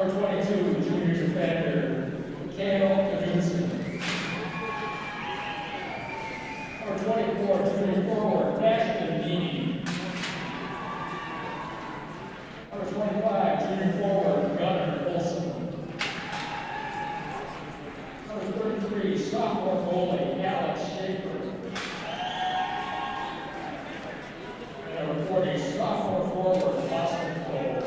Number 22, junior defender, Kale Knudsen. Number 24, junior forward, Ashton Meany. Number 25, junior forward, Gunnar Olson. Number 33, sophomore goalie, Alex Schaefer. And number 40, sophomore forward, Austin Cole.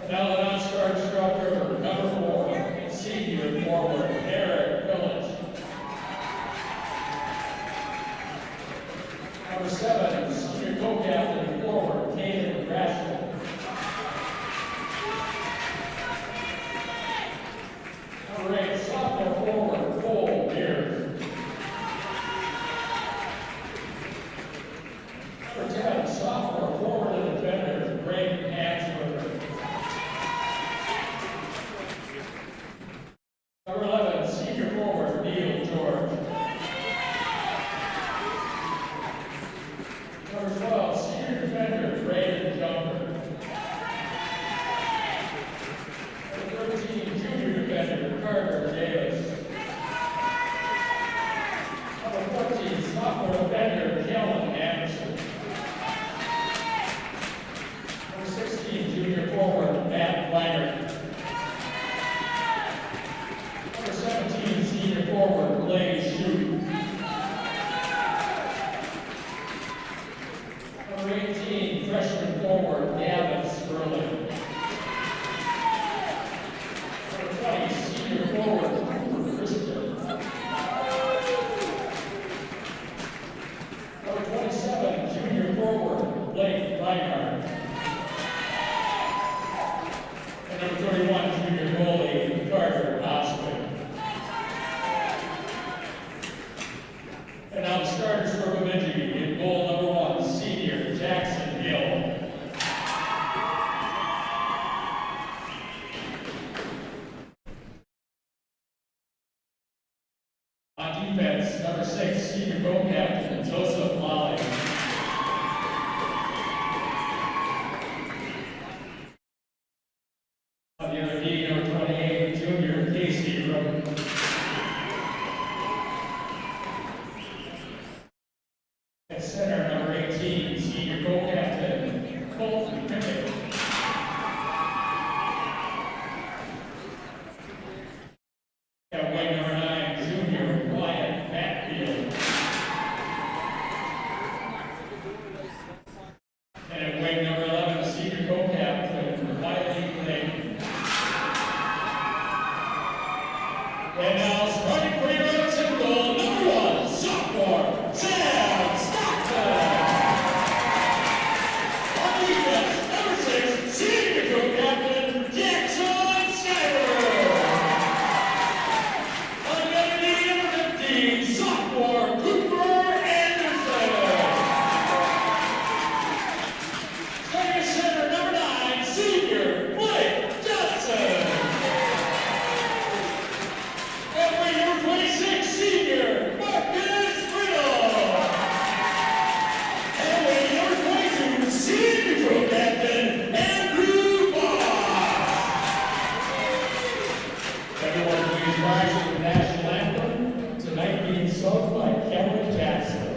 And now the non-star instructor, number 4, senior forward, Eric Village. Number 7, senior co-captain forward, Caden Raskell. Number 8, sophomore forward, Cole Beers. Number 10, sophomore forward and defender, Greg Hansberger. Number 11, senior forward, Neil George. Number 12, senior defender, Brayden Jumper. Number 13, junior defender, Carter Davis. Number 14, sophomore defender, Kellen Anderson. Number 16, junior forward, Matt Weiner. Number 17, senior forward, Blaine Shute. Number 18, freshman forward, Gavin Sperling. Number 20, senior forward, Cooper Christian. Number 27, junior forward, Blake Reinhardt. And number 31, junior goalie, Carter Oswald. And now the starters for Bemidji in goal number 1, senior Jackson Hill. On defense, number 6, senior co-captain Joseph Lally. On the other D, number 28, junior Casey Roden. At center, number 18, senior co-captain Colton Pickett. At wing number 9, junior Wyatt Matfield. And at wing number 11, senior co-captain Riley Clayton. And now starting for your Reds in goal, number 1, sophomore Sam Stockton. On defense, number 6, senior co-captain Jackson Skyler. On the other knee, number 15, sophomore Cooper Anderson. Starting center, number 9, senior Blake Johnson. And wing number 26, senior Marcus Riddle. And wing number 22, senior co-captain Andrew Boss. Everyone please rise to the national anthem, tonight being sung by Kelly Jackson.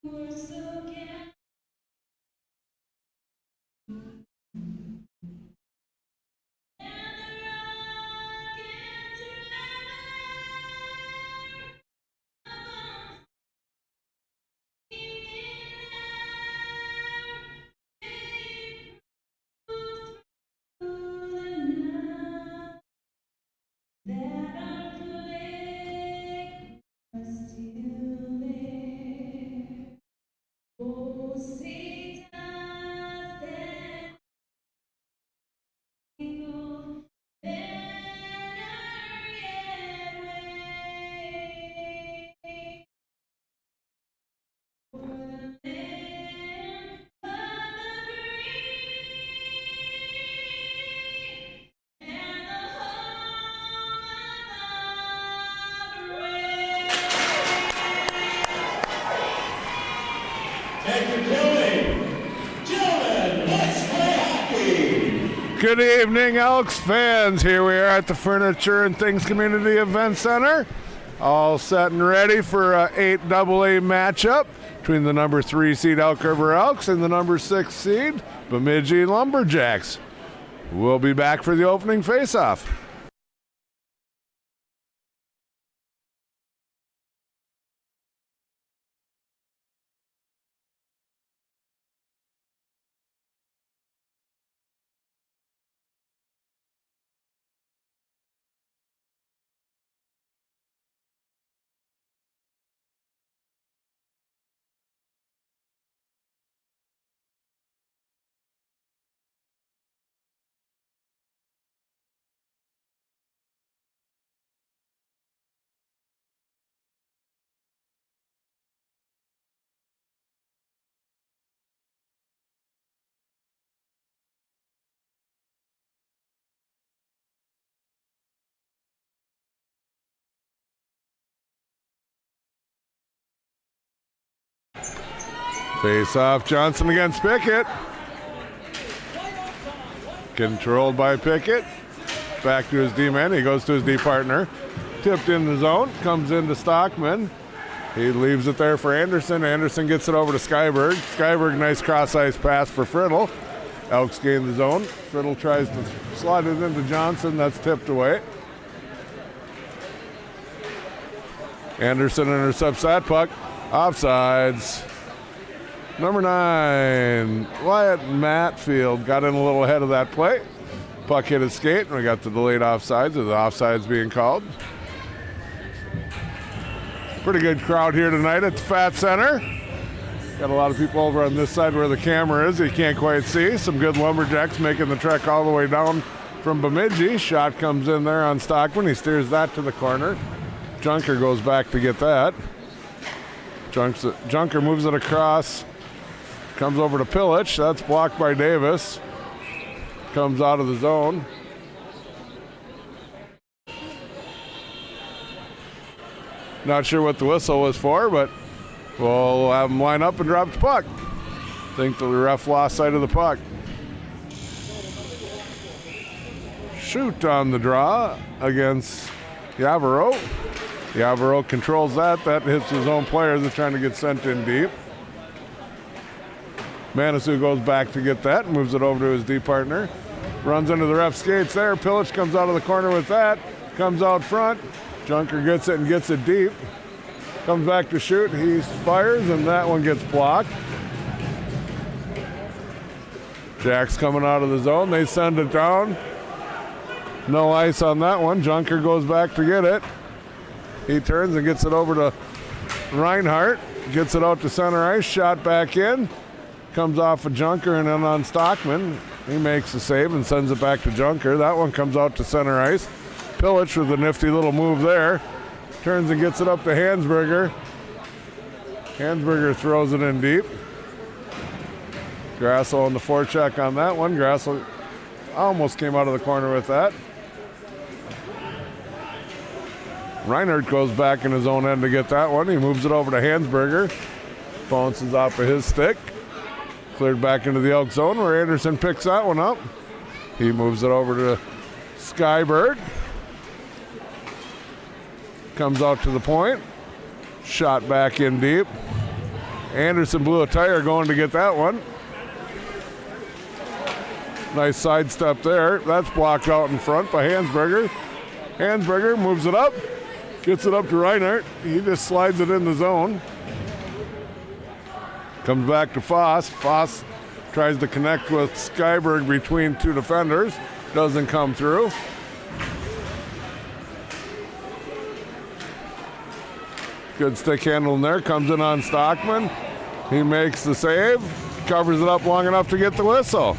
We're so Good evening, Elks fans. Here we are at the Furniture and Things Community Event Center. All set and ready for a 8AA matchup between the number 3 seed Elk River Elks and the number 6 seed Bemidji Lumberjacks. We'll be back for the opening face-off. Face-off, Johnson against Pickett. Controlled by Pickett. Back to his D-man. He goes to his D-partner. Tipped in the zone. Comes into Stockman. He leaves it there for Anderson. Anderson gets it over to Skyberg. Skyberg, nice cross-ice pass for Friddle. Elks gain the zone. Friddle tries to slide it into Johnson. That's tipped away. Anderson intercepts that puck. Offsides. Number 9, Wyatt Matfield got in a little ahead of that play. Puck hit his skate, and we got the delayed offsides, or the offsides being called. Pretty good crowd here tonight at the Fat Center. Got a lot of people over on this side where the camera is. You can't quite see. Some good Lumberjacks making the trek all the way down from Bemidji. Shot comes in there on Stockman. He steers that to the corner. Junker goes back to get that. Junker moves it across. Comes over to Pillich. That's blocked by Davis. Comes out of the zone. Not sure what the whistle was for, but we'll have him line up and drop the puck. Think the ref lost sight of the puck. Shoot on the draw against Yavaro. Yavaro controls that. That hits his own players. They're trying to get sent in deep. Manitou goes back to get that, moves it over to his D partner. Runs into the ref skates there. Pillich comes out of the corner with that. Comes out front. Junker gets it and gets it deep. Comes back to shoot. He fires, and that one gets blocked. Jack's coming out of the zone. They send it down. No ice on that one. Junker goes back to get it. He turns and gets it over to Reinhardt. Gets it out to center ice. Shot back in. Comes off of Junker and then on Stockman. He makes the save and sends it back to Junker. That one comes out to center ice. Pillich with a nifty little move there. Turns and gets it up to Hansberger. Hansberger throws it in deep. Grassel on the forecheck on that one. Grassel almost came out of the corner with that. Reinhardt goes back in his own end to get that one. He moves it over to Hansberger. Bounces off of his stick. Cleared back into the Elk zone where Anderson picks that one up. He moves it over to Skyberg. Comes out to the point. Shot back in deep. Anderson blew a tire going to get that one. Nice sidestep there. That's blocked out in front by Hansberger. Hansberger moves it up. Gets it up to Reinhardt. He just slides it in the zone. Comes back to Foss. Foss tries to connect with Skyberg between two defenders. Doesn't come through. Good stick handling there. Comes in on Stockman. He makes the save. Covers it up long enough to get the whistle.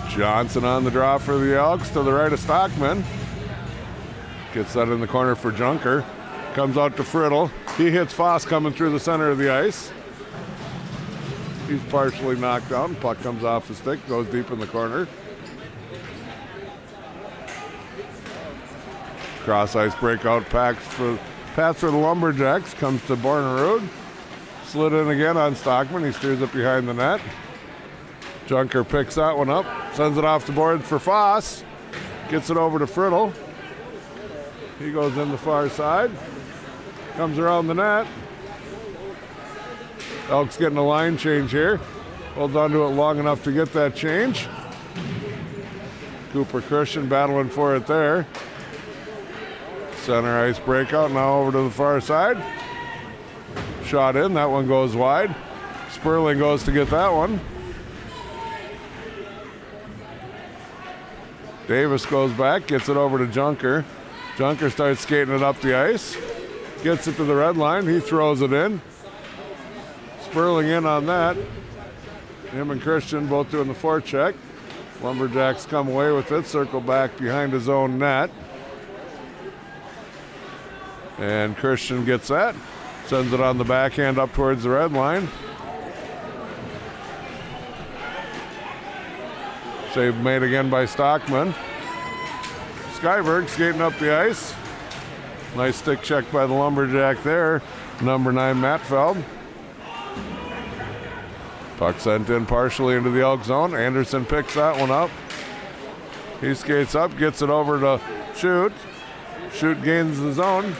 Johnson on the draw for the Elks to the right of Stockman. Gets that in the corner for Junker. Comes out to Friddle. He hits Foss coming through the center of the ice. He's partially knocked down. Puck comes off the stick, goes deep in the corner. Cross ice breakout pass for the Lumberjacks. Comes to Bornerud. Slid in again on Stockman. He steers it behind the net. Junker picks that one up. Sends it off the board for Foss. Gets it over to Friddle. He goes in the far side. Comes around the net. Elk's getting a line change here. Holds on to it long enough to get that change. Cooper Christian battling for it there. Center ice breakout, now over to the far side. Shot in, that one goes wide. Sperling goes to get that one. Davis goes back, gets it over to Junker. Junker starts skating it up the ice. Gets it to the red line, he throws it in. Sperling in on that. Him and Christian both doing the forecheck. Lumberjacks come away with it, circle back behind his own net. And Christian gets that. Sends it on the backhand up towards the red line. Save made again by Stockman. Skyberg skating up the ice. Nice stick check by the Lumberjack there. Number 9, Mattfeld. Puck sent in partially into the Elk zone. Anderson picks that one up. He skates up, gets it over to Shoot. Shoot gains the zone.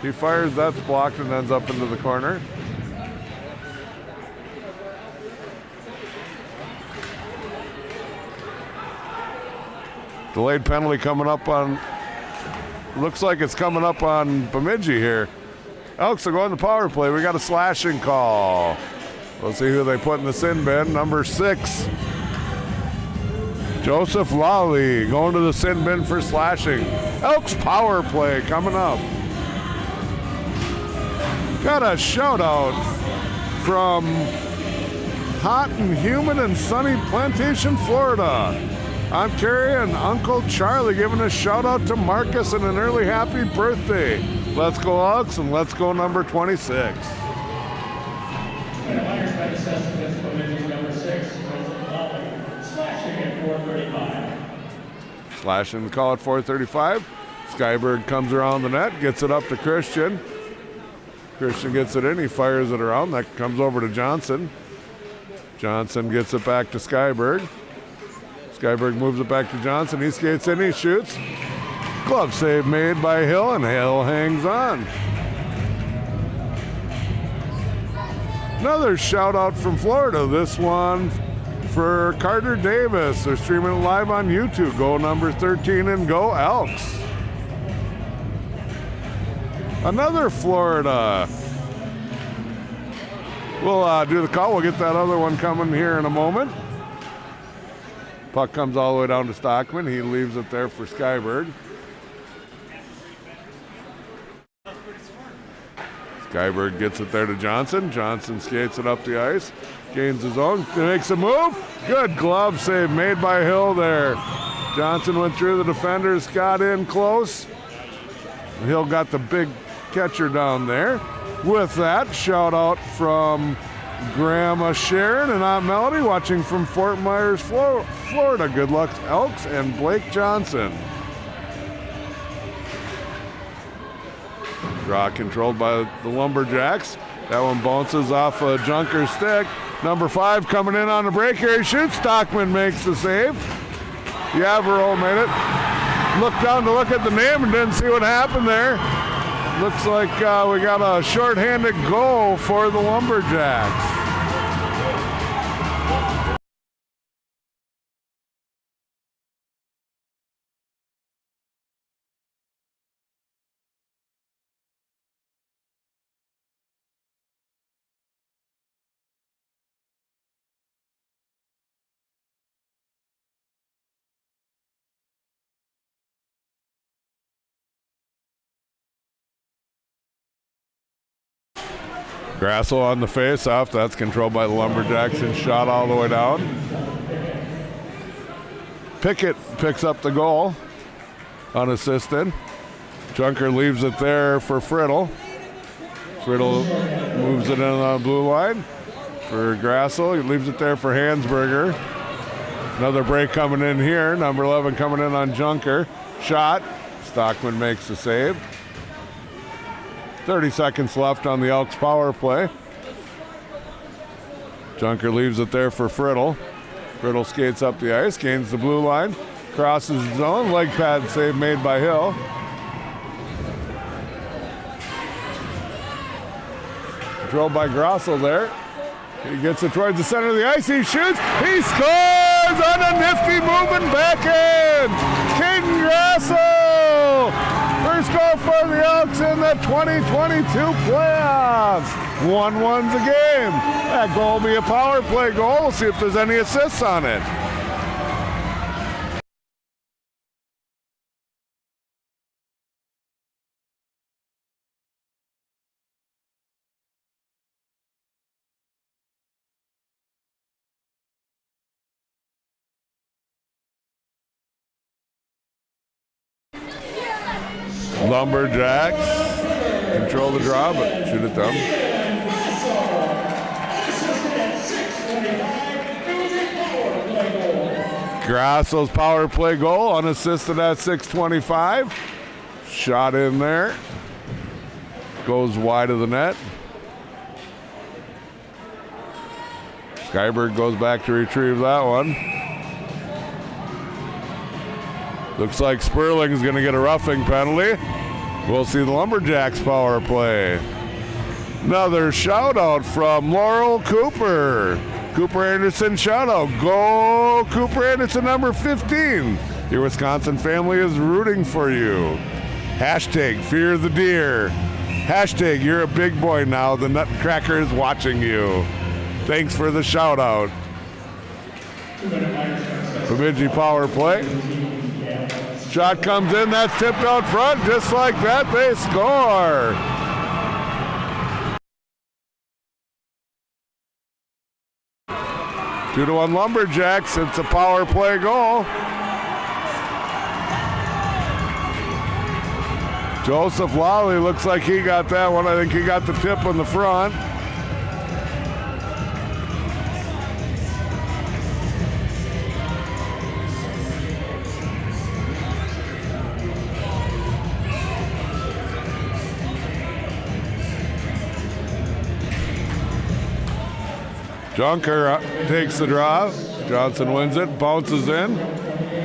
He fires, that's blocked and ends up into the corner. Delayed penalty coming up on, looks like it's coming up on Bemidji here. Elks are going to power play. We got a slashing call. We'll see who they put in the sin bin. Number 6, Joseph Lawley going to the sin bin for slashing. Elks power play coming up. Got a shout out from hot and humid and sunny Plantation, Florida. I'm Terry and Uncle Charlie giving a shout out to Marcus and an early happy birthday. Let's go Elks and let's go number 26. And Myers by assessment against Bemidji number 6, Joseph Lawley, slashing at 4:35. Slashing the call at 4:35. Skyberg comes around the net, gets it up to Christian. Christian gets it in, he fires it around. That comes over to Johnson. Johnson gets it back to Skyberg. Skyberg moves it back to Johnson. He skates in, he shoots. Glove save made by Hill, and Hill hangs on. Another shout out from Florida. This one for Carter Davis. They're streaming it live on YouTube. Go number 13 and go Elks. Another Florida. We'll do the call. We'll get that other one coming here in a moment. Puck comes all the way down to Stockman. He leaves it there for Skyberg. Skyberg gets it there to Johnson. Johnson skates it up the ice. Gains his own. Makes a move. Good glove save made by Hill there. Johnson went through the defenders, got in close. Hill got the big catcher down there. With that, shout out from Grandma Sharon and Aunt Melody watching from Fort Myers, Florida. Good luck, Elks and Blake Johnson. Draw controlled by the Lumberjacks. That one bounces off a Junker's stick. Number 5 coming in on the break here. He shoots. Stockman makes the save. Yavero made it. Looked down to look at the name and didn't see what happened there. Looks like we got a shorthanded goal for the Lumberjacks. Grassel on the face-off. That's controlled by the Lumberjacks and shot all the way down. Pickett picks up the goal, unassisted. Junker leaves it there for Friddle. Friddle moves it in on the blue line for Grassel. He leaves it there for Hansberger. Another break coming in here. Number 11 coming in on Junker. Shot. Stockman makes the save. 30 seconds left on the Elks power play. Junker leaves it there for Friddle. Friddle skates up the ice, gains the blue line, crosses the zone, leg pad save made by Hill. Control by Grosso there. He gets it towards the center of the ice. He shoots. He scores on a nifty moving backhand. Caden Grosso. First goal for the Elks in the 2022 playoffs. 1-1's a game. That goal will be a power play goal. We'll see if there's any assists on it. Lumberjacks control the draw, but shoot it down. Grasso's power play goal, unassisted at 6:25. Shot in there. Goes wide of the net. Skyberg goes back to retrieve that one. Looks like Sperling's going to get a roughing penalty. We'll see the Lumberjacks power play. Another shout out from Laurel Cooper. Cooper Anderson shout out. Go Cooper Anderson number 15. Your Wisconsin family is rooting for you. Hashtag fear the deer. Hashtag you're a big boy now. The Nutcracker is watching you. Thanks for the shout out. Bemidji power play. Shot comes in, that's tipped out front. Just like that, they score. Two to 1 Lumberjacks. It's a power play goal. Joseph Lawley looks like he got that one. I think he got the tip on the front. Junker takes the draw. Johnson wins it, bounces in.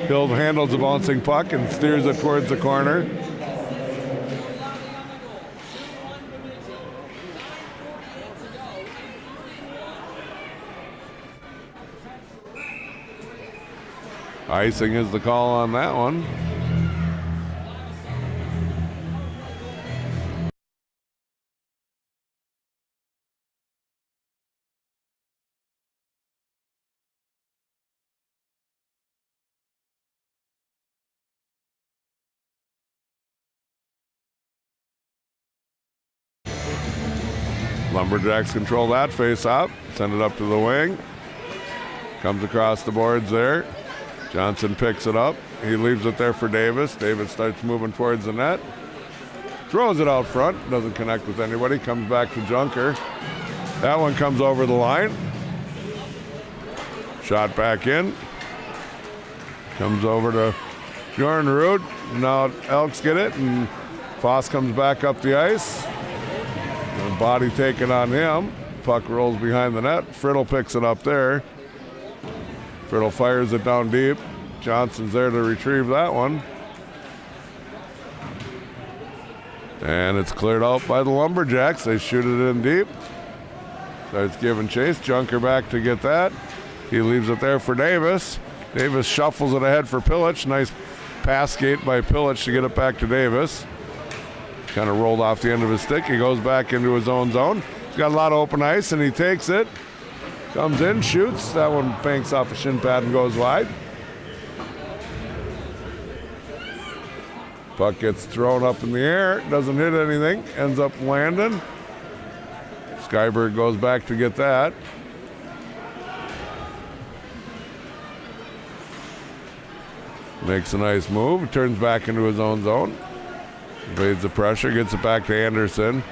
Hill handles the bouncing puck and steers it towards the corner. Icing is the call on that one. Lumberjacks control that face-off. Send it up to the wing. Comes across the boards there. Johnson picks it up. He leaves it there for Davis. Davis starts moving towards the net. Throws it out front. Doesn't connect with anybody. Comes back to Junker. That one comes over the line. Shot back in. Comes over to Jordan Root. Now Elks get it, and Foss comes back up the ice. And body taken on him. Puck rolls behind the net. Friddle picks it up there. Friddle fires it down deep. Johnson's there to retrieve that one. And it's cleared out by the Lumberjacks. They shoot it in deep. Starts giving chase. Junker back to get that. He leaves it there for Davis. Davis shuffles it ahead for Pillich. Nice pass skate by Pillich to get it back to Davis. Kind of rolled off the end of his stick. He goes back into his own zone. He's got a lot of open ice, and he takes it. Comes in, shoots. That one banks off a shin pad and goes wide. Puck gets thrown up in the air. Doesn't hit anything. Ends up landing. Skyberg goes back to get that. Makes a nice move. Turns back into his own zone. Evades the pressure, gets it back to Anderson.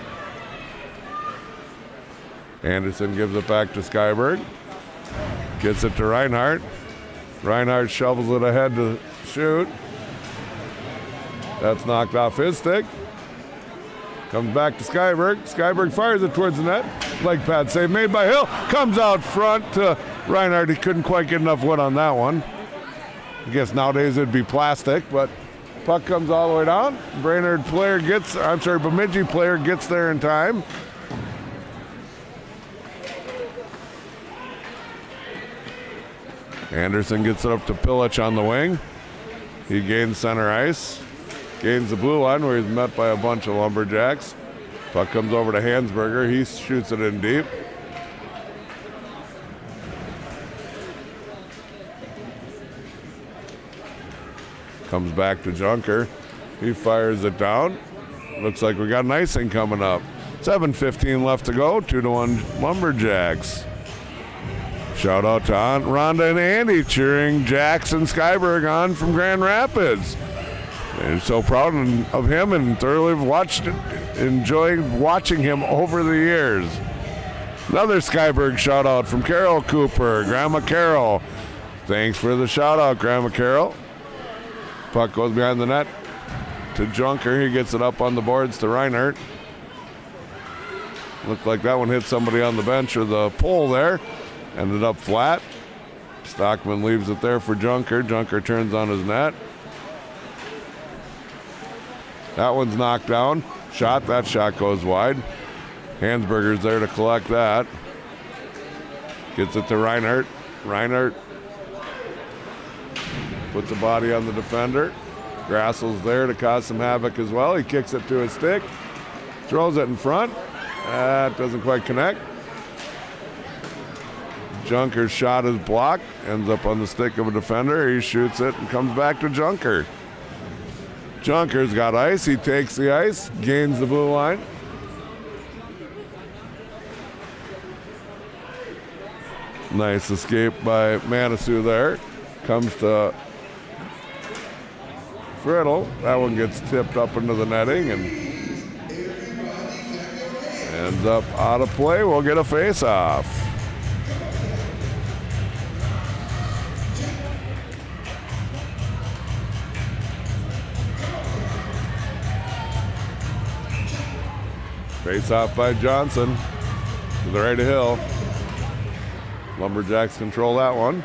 Anderson gives it back to Skyberg. Gets it to Reinhardt. Reinhardt shovels it ahead to shoot. That's knocked off his stick. Comes back to Skyberg. Skyberg fires it towards the net. Leg pad save made by Hill. Comes out front to Reinhardt. He couldn't quite get enough wood on that one. I guess nowadays it'd be plastic, but puck comes all the way down. Bemidji player gets there in time. Anderson gets it up to Pilic on the wing. He gains center ice. Gains the blue line where he's met by a bunch of Lumberjacks. Puck comes over to Hansberger. He shoots it in deep. Comes back to Junker. He fires it down. Looks like we got an icing coming up. 7:15 left to go. 2-1 Lumberjacks. Shout out to Rhonda and Andy cheering Jackson Skyberg on from Grand Rapids. They're so proud of him and thoroughly enjoyed watching him over the years. Another Skyberg shout out from Carol Cooper, Grandma Carol. Thanks for the shout out, Grandma Carol. Puck goes behind the net to Junker. He gets it up on the boards to Reinhardt. Looked like that one hit somebody on the bench or the pole there. Ended up flat. Stockman leaves it there for Junker. Junker turns on his net. That one's knocked down. That shot goes wide. Hansberger's there to collect that. Gets it to Reinhardt. Reinhardt puts a body on the defender. Grassel's there to cause some havoc as well. He kicks it to his stick. Throws it in front. That doesn't quite connect. Junker's shot is blocked. Ends up on the stick of a defender. He shoots it and comes back to Junker. Junker's got ice. He takes the ice. Gains the blue line. Nice escape by Manitou there. Comes to Friddle. That one gets tipped up into the netting and ends up out of play. We'll get a face-off. Face-off by Johnson to the right of Hill. Lumberjacks control that one.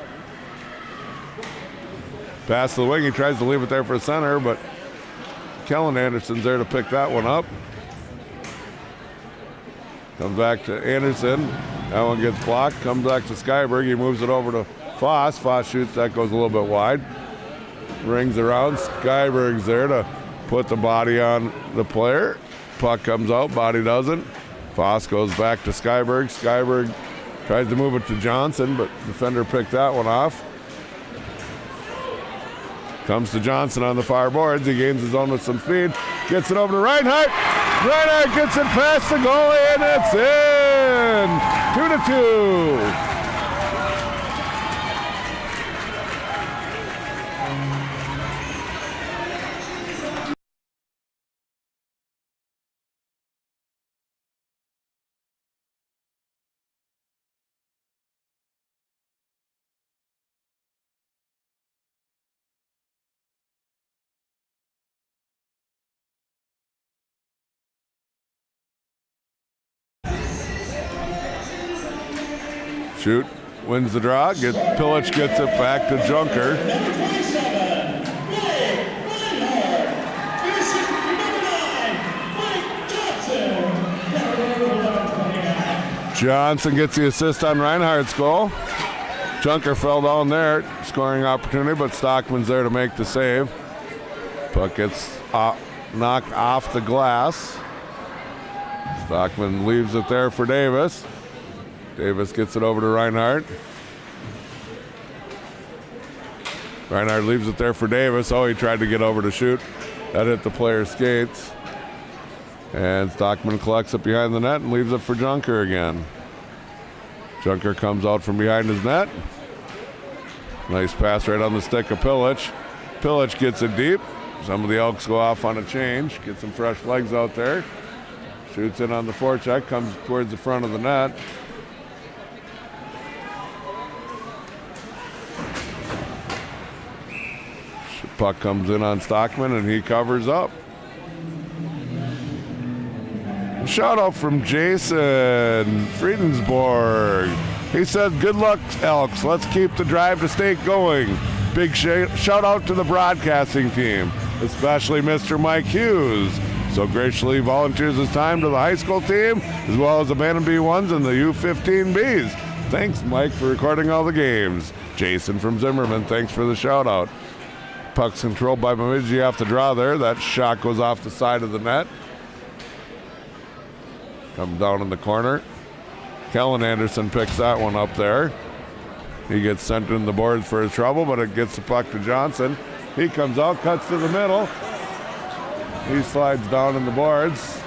Pass to the wing. He tries to leave it there for center, but Kellen Anderson's there to pick that one up. Comes back to Anderson. That one gets blocked. Comes back to Skyberg. He moves it over to Foss. Foss shoots. That goes a little bit wide. Rings around. Skyberg's there to put the body on the player. Puck comes out. Body doesn't. Foss goes back to Skyberg. Skyberg tries to move it to Johnson, but defender picked that one off. Comes to Johnson on the far boards. He gains his own with some speed. Gets it over to Reinhardt. Reinhardt gets it past the goalie, and it's in. 2-2. Shoot, wins the draw. Pilic gets it back to Junker. Number 27, Blake Reinhardt. Versus number 9, Blake Johnson. Johnson gets the assist on Reinhardt's goal. Junker fell down there, scoring opportunity, but Stockman's there to make the save. Puck gets knocked off the glass. Stockman leaves it there for Davis. Davis gets it over to Reinhardt. Reinhardt leaves it there for Davis. Oh, he tried to get over to shoot. That hit the player's skates. And Stockman collects it behind the net and leaves it for Junker again. Junker comes out from behind his net. Nice pass right on the stick of Pilic. Pilic gets it deep. Some of the Elks go off on a change. Get some fresh legs out there. Shoots in on the forecheck. Comes towards the front of the net. Puck comes in on Stockman, and he covers up. Shout out from Jason Friedensborg. He says, good luck, Elks. Let's keep the drive to state going. Big shout out to the broadcasting team, especially Mr. Mike Hughes. So graciously volunteers his time to the high school team, as well as the Bantam B1s and the U15Bs. Thanks, Mike, for recording all the games. Jason from Zimmerman, thanks for the shout out. Puck's controlled by Bemidji off the draw there. That shot goes off the side of the net. Comes down in the corner. Kellen Anderson picks that one up there. He gets sent in the boards for his trouble, but it gets the puck to Johnson. He comes out, cuts to the middle. He slides down in the boards.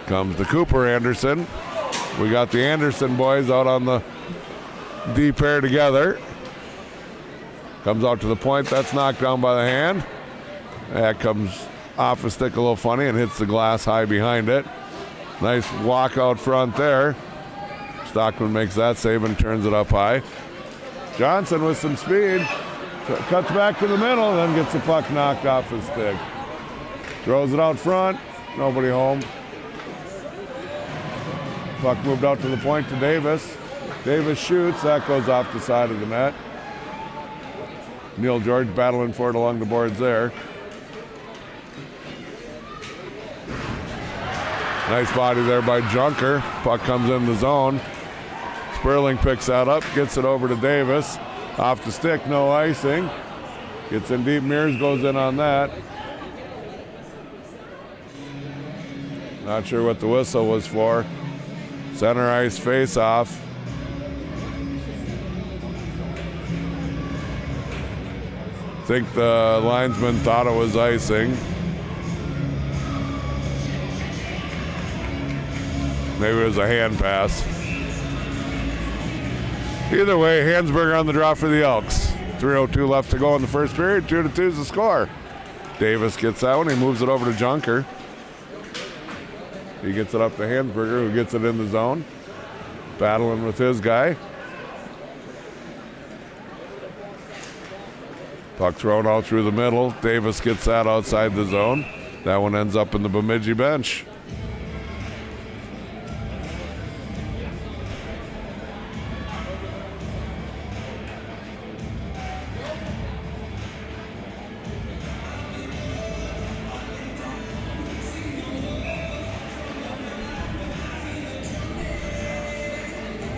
Comes to Cooper Anderson. We got the Anderson boys out on the D pair together. Comes out to the point. That's knocked down by the hand. That comes off a stick a little funny and hits the glass high behind it. Nice walk out front there. Stockman makes that save and turns it up high. Johnson with some speed. Cuts back to the middle, then gets the puck knocked off his stick. Throws it out front. Nobody home. Puck moved out to the point to Davis. Davis shoots. That goes off the side of the net. Neil George battling for it along the boards there. Nice body there by Junker. Puck comes in the zone. Sperling picks that up, gets it over to Davis. Off the stick, no icing. Gets in deep. Mears goes in on that. Not sure what the whistle was for. Center ice face off. I think the linesman thought it was icing. Maybe it was a hand pass. Either way, Hansberger on the draw for the Elks. 3:02 left to go in the first period. 2-2 is the score. Davis gets that one. He moves it over to Junker. He gets it up to Hansberger, who gets it in the zone. Battling with his guy. Puck thrown out through the middle. Davis gets that outside the zone. That one ends up in the Bemidji bench.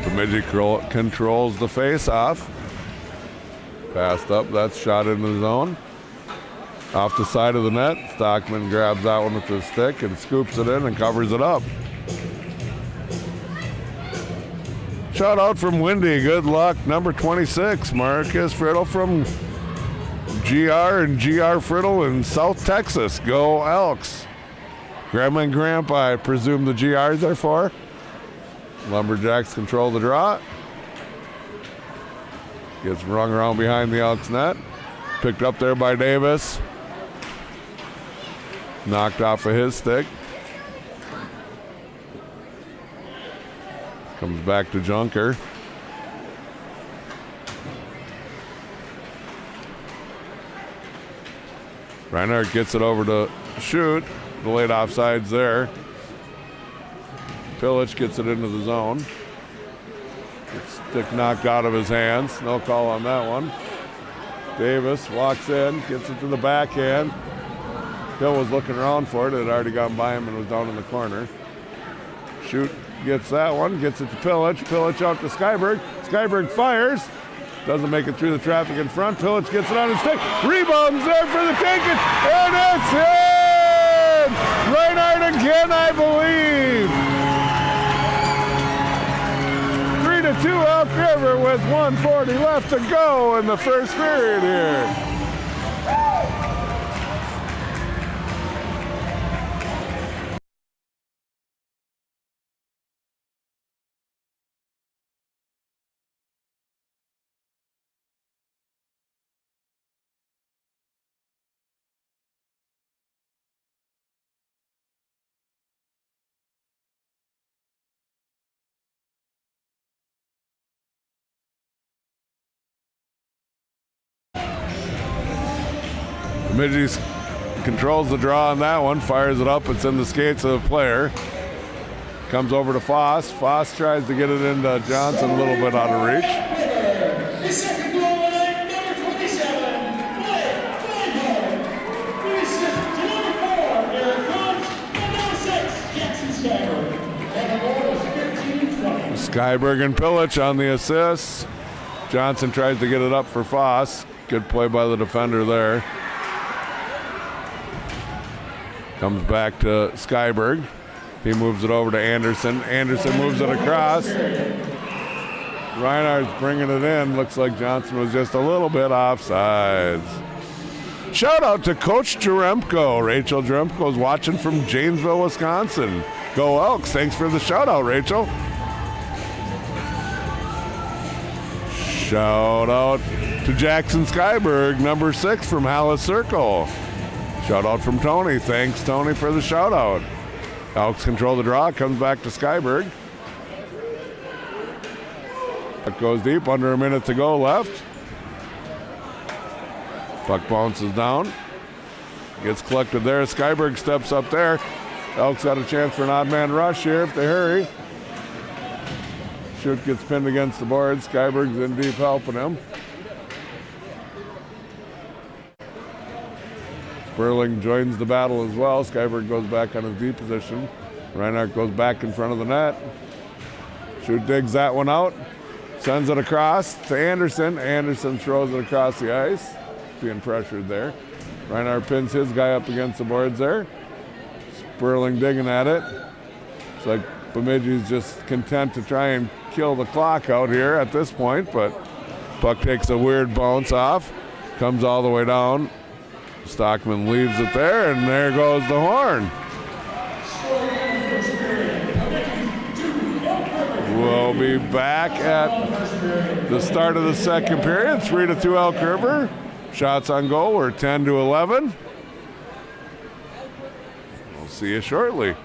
Bemidji controls the face-off. Passed up, that's shot into the zone. Off the side of the net, Stockman grabs that one with his stick and scoops it in and covers it up. Shout out from Windy, good luck. Number 26, Marcus Friddle from GR and GR Friddle in South Texas. Go Elks. Grandma and Grandpa, I presume the GRs are for. Lumberjacks control the draw. Gets rung around behind the Elks net. Picked up there by Davis. Knocked off of his stick. Comes back to Junker. Reinhardt gets it over to shoot. The late offside's there. Pilic gets it into the zone. Gets stick knocked out of his hands. No call on that one. Davis walks in, gets it to the backhand. Hill was looking around for it. It had already gone by him and was down in the corner. Shoot gets that one, gets it to Pilic. Pilic out to Skyberg. Skyberg fires. Doesn't make it through the traffic in front. Pilic gets it on his stick. Rebounds there for the taking. And it's in! Reinhardt again, I believe. 3-2 Elk River with 1:40 left to go in the first period here. Bemidji controls the draw on that one, fires it up. It's in the skates of the player. Comes over to Foss. Foss tries to get it into Johnson, a little bit out of reach. The second goal line, number 27, Blake Feinberg. The assist to number 4, Eric Combs, and number 6, Jackson Skyberg. And the goal is 15-20. Skyberg and Pillich on the assists. Johnson tries to get it up for Foss. Good play by the defender there. Comes back to Skyberg. He moves it over to Anderson. Anderson moves it across. Reinhardt's bringing it in. Looks like Johnson was just a little bit offsides. Shout out to Coach Jaremko. Rachel Jaremko is watching from Janesville, Wisconsin. Go Elks. Thanks for the shout out, Rachel. Shout out to Jackson Skyberg, number 6 from Hallis Circle. Shout out from Tony. Thanks, Tony, for the shout out. Elks control the draw. Comes back to Skyberg. Puck goes deep. Under a minute to go left. Puck bounces down. Gets collected there. Skyberg steps up there. Elks got a chance for an odd man rush here if they hurry. Shoot gets pinned against the board. Skyberg's in deep helping him. Sperling joins the battle as well. Skyberg goes back on his D position. Reinhardt goes back in front of the net. Shoot digs that one out. Sends it across to Anderson. Anderson throws it across the ice. Being pressured there. Reinhardt pins his guy up against the boards there. Sperling digging at it. It's like Bemidji's just content to try and kill the clock out here at this point, but puck takes a weird bounce off. Comes all the way down. Stockman leaves it there, and there goes the horn. We'll be back at the start of the second period. 3-2 Elk River. Shots on goal were 10-11. We'll see you shortly.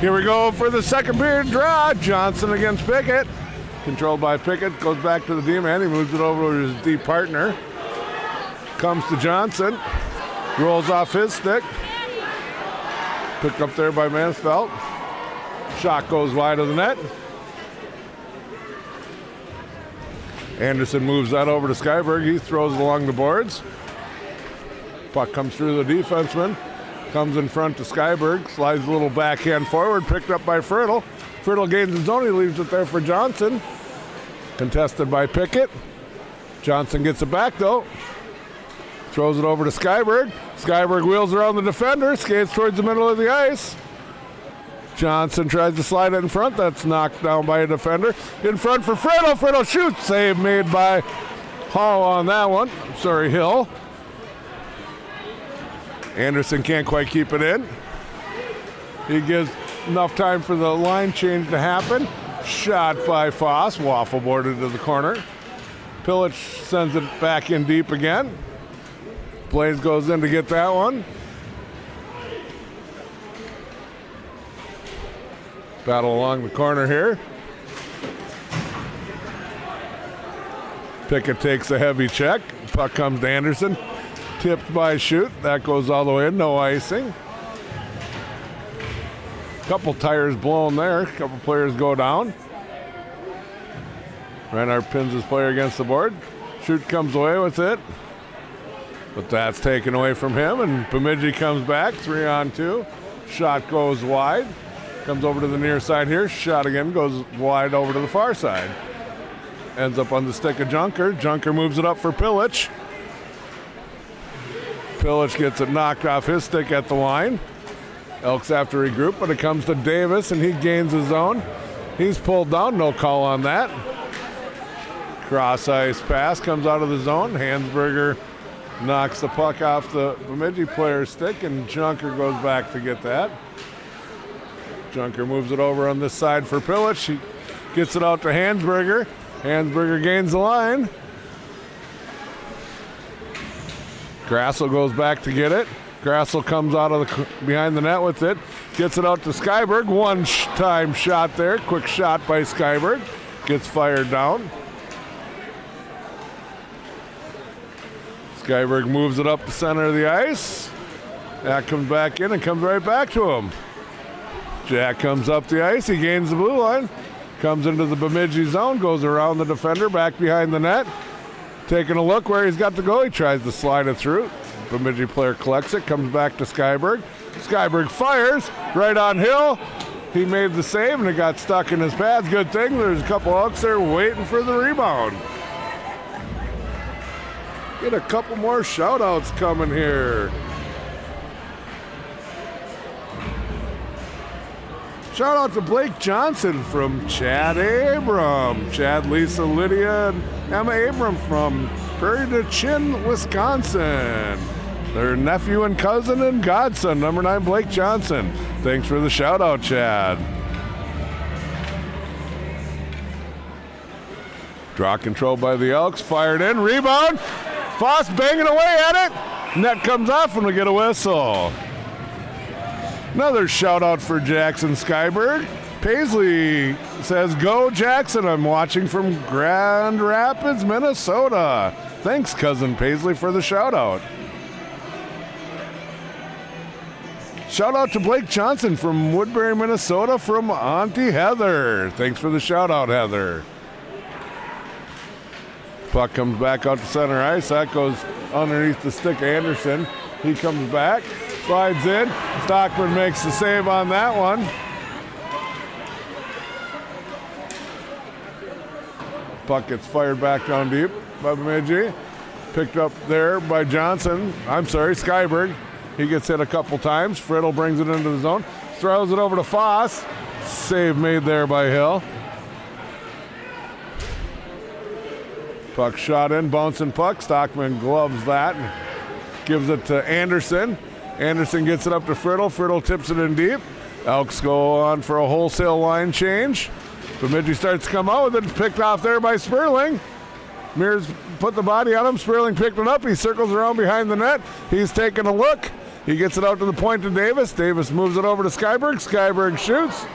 Here we go for the second period draw. Johnson against Pickett. Controlled by Pickett. Goes back to the D-man. He moves it over to his D partner. Comes to Johnson. Rolls off his stick. Picked up there by Mansfeld. Shot goes wide of the net. Anderson moves that over to Skyberg. He throws it along the boards. Puck comes through the defenseman. Comes in front to Skyberg. Slides a little backhand forward. Picked up by Friddle. Friddle gains his own. He leaves it there for Johnson. Contested by Pickett. Johnson gets it back though. Throws it over to Skyberg. Skyberg wheels around the defender. Skates towards the middle of the ice. Johnson tries to slide it in front. That's knocked down by a defender. In front for Friddle. Friddle shoots. Save made by Hall on that one. Sorry, Hill. Anderson can't quite keep it in. He gives enough time for the line change to happen. Shot by Foss. Waffle boarded to the corner. Pilic sends it back in deep again. Blaze goes in to get that one. Battle along the corner here. Pickett takes a heavy check. Puck comes to Anderson. Tipped by Shoot. That goes all the way in. No icing. Couple tires blown there. Couple players go down. Reinhardt pins his player against the board. Shoot comes away with it. But that's taken away from him. And Bemidji comes back. 3-on-2. Shot goes wide. Comes over to the near side here. Shot again goes wide over to the far side. Ends up on the stick of Junker. Junker moves it up for Pilic. Pilic gets it knocked off his stick at the line. Elks have to regroup, but it comes to Davis, and he gains his own. He's pulled down. No call on that. Cross ice pass comes out of the zone. Hansberger knocks the puck off the Bemidji player's stick, and Junker goes back to get that. Junker moves it over on this side for Pilic. He gets it out to Hansberger. Hansberger gains the line. Grassel goes back to get it. Grassel comes out of the behind the net with it. Gets it out to Skyberg. One-time shot there. Quick shot by Skyberg. Gets fired down. Skyberg moves it up the center of the ice. That comes back in and comes right back to him. Jack comes up the ice. He gains the blue line. Comes into the Bemidji zone. Goes around the defender. Back behind the net. Taking a look where he's got to go. He tries to slide it through. Bemidji player collects it. Comes back to Skyberg. Skyberg fires. Right on Hill. He made the save and it got stuck in his pads. Good thing there's a couple outs there waiting for the rebound. Get a couple more shout-outs coming here. Shout out to Blake Johnson from Chad Abram. Chad, Lisa, Lydia, and Emma Abram from Prairie du Chien, Wisconsin. Their nephew and cousin and godson, number 9, Blake Johnson. Thanks for the shout out, Chad. Draw control by the Elks. Fired in. Rebound. Foss banging away at it. Net comes off and we get a whistle. Another shout out for Jackson Skyberg. Paisley says, "Go Jackson, I'm watching from Grand Rapids, Minnesota." Thanks, cousin Paisley, for the shout out. Shout out to Blake Johnson from Woodbury, Minnesota, from Auntie Heather. Thanks for the shout out, Heather. Puck comes back out to center ice. That goes underneath the stick of Anderson. He comes back. Slides in. Stockman makes the save on that one. Puck gets fired back down deep by Bemidji. Picked up there by Johnson. I'm sorry, Skyberg. He gets hit a couple times. Friddle brings it into the zone. Throws it over to Foss. Save made there by Hill. Puck shot in. Bouncing puck. Stockman gloves that and gives it to Anderson. Anderson gets it up to Friddle. Friddle tips it in deep. Elks go on for a wholesale line change. Bemidji starts to come out with it. Picked off there by Sperling. Mears put the body on him. Sperling picked it up. He circles around behind the net. He's taking a look. He gets it out to the point to Davis. Davis moves it over to Skyberg. Skyberg shoots.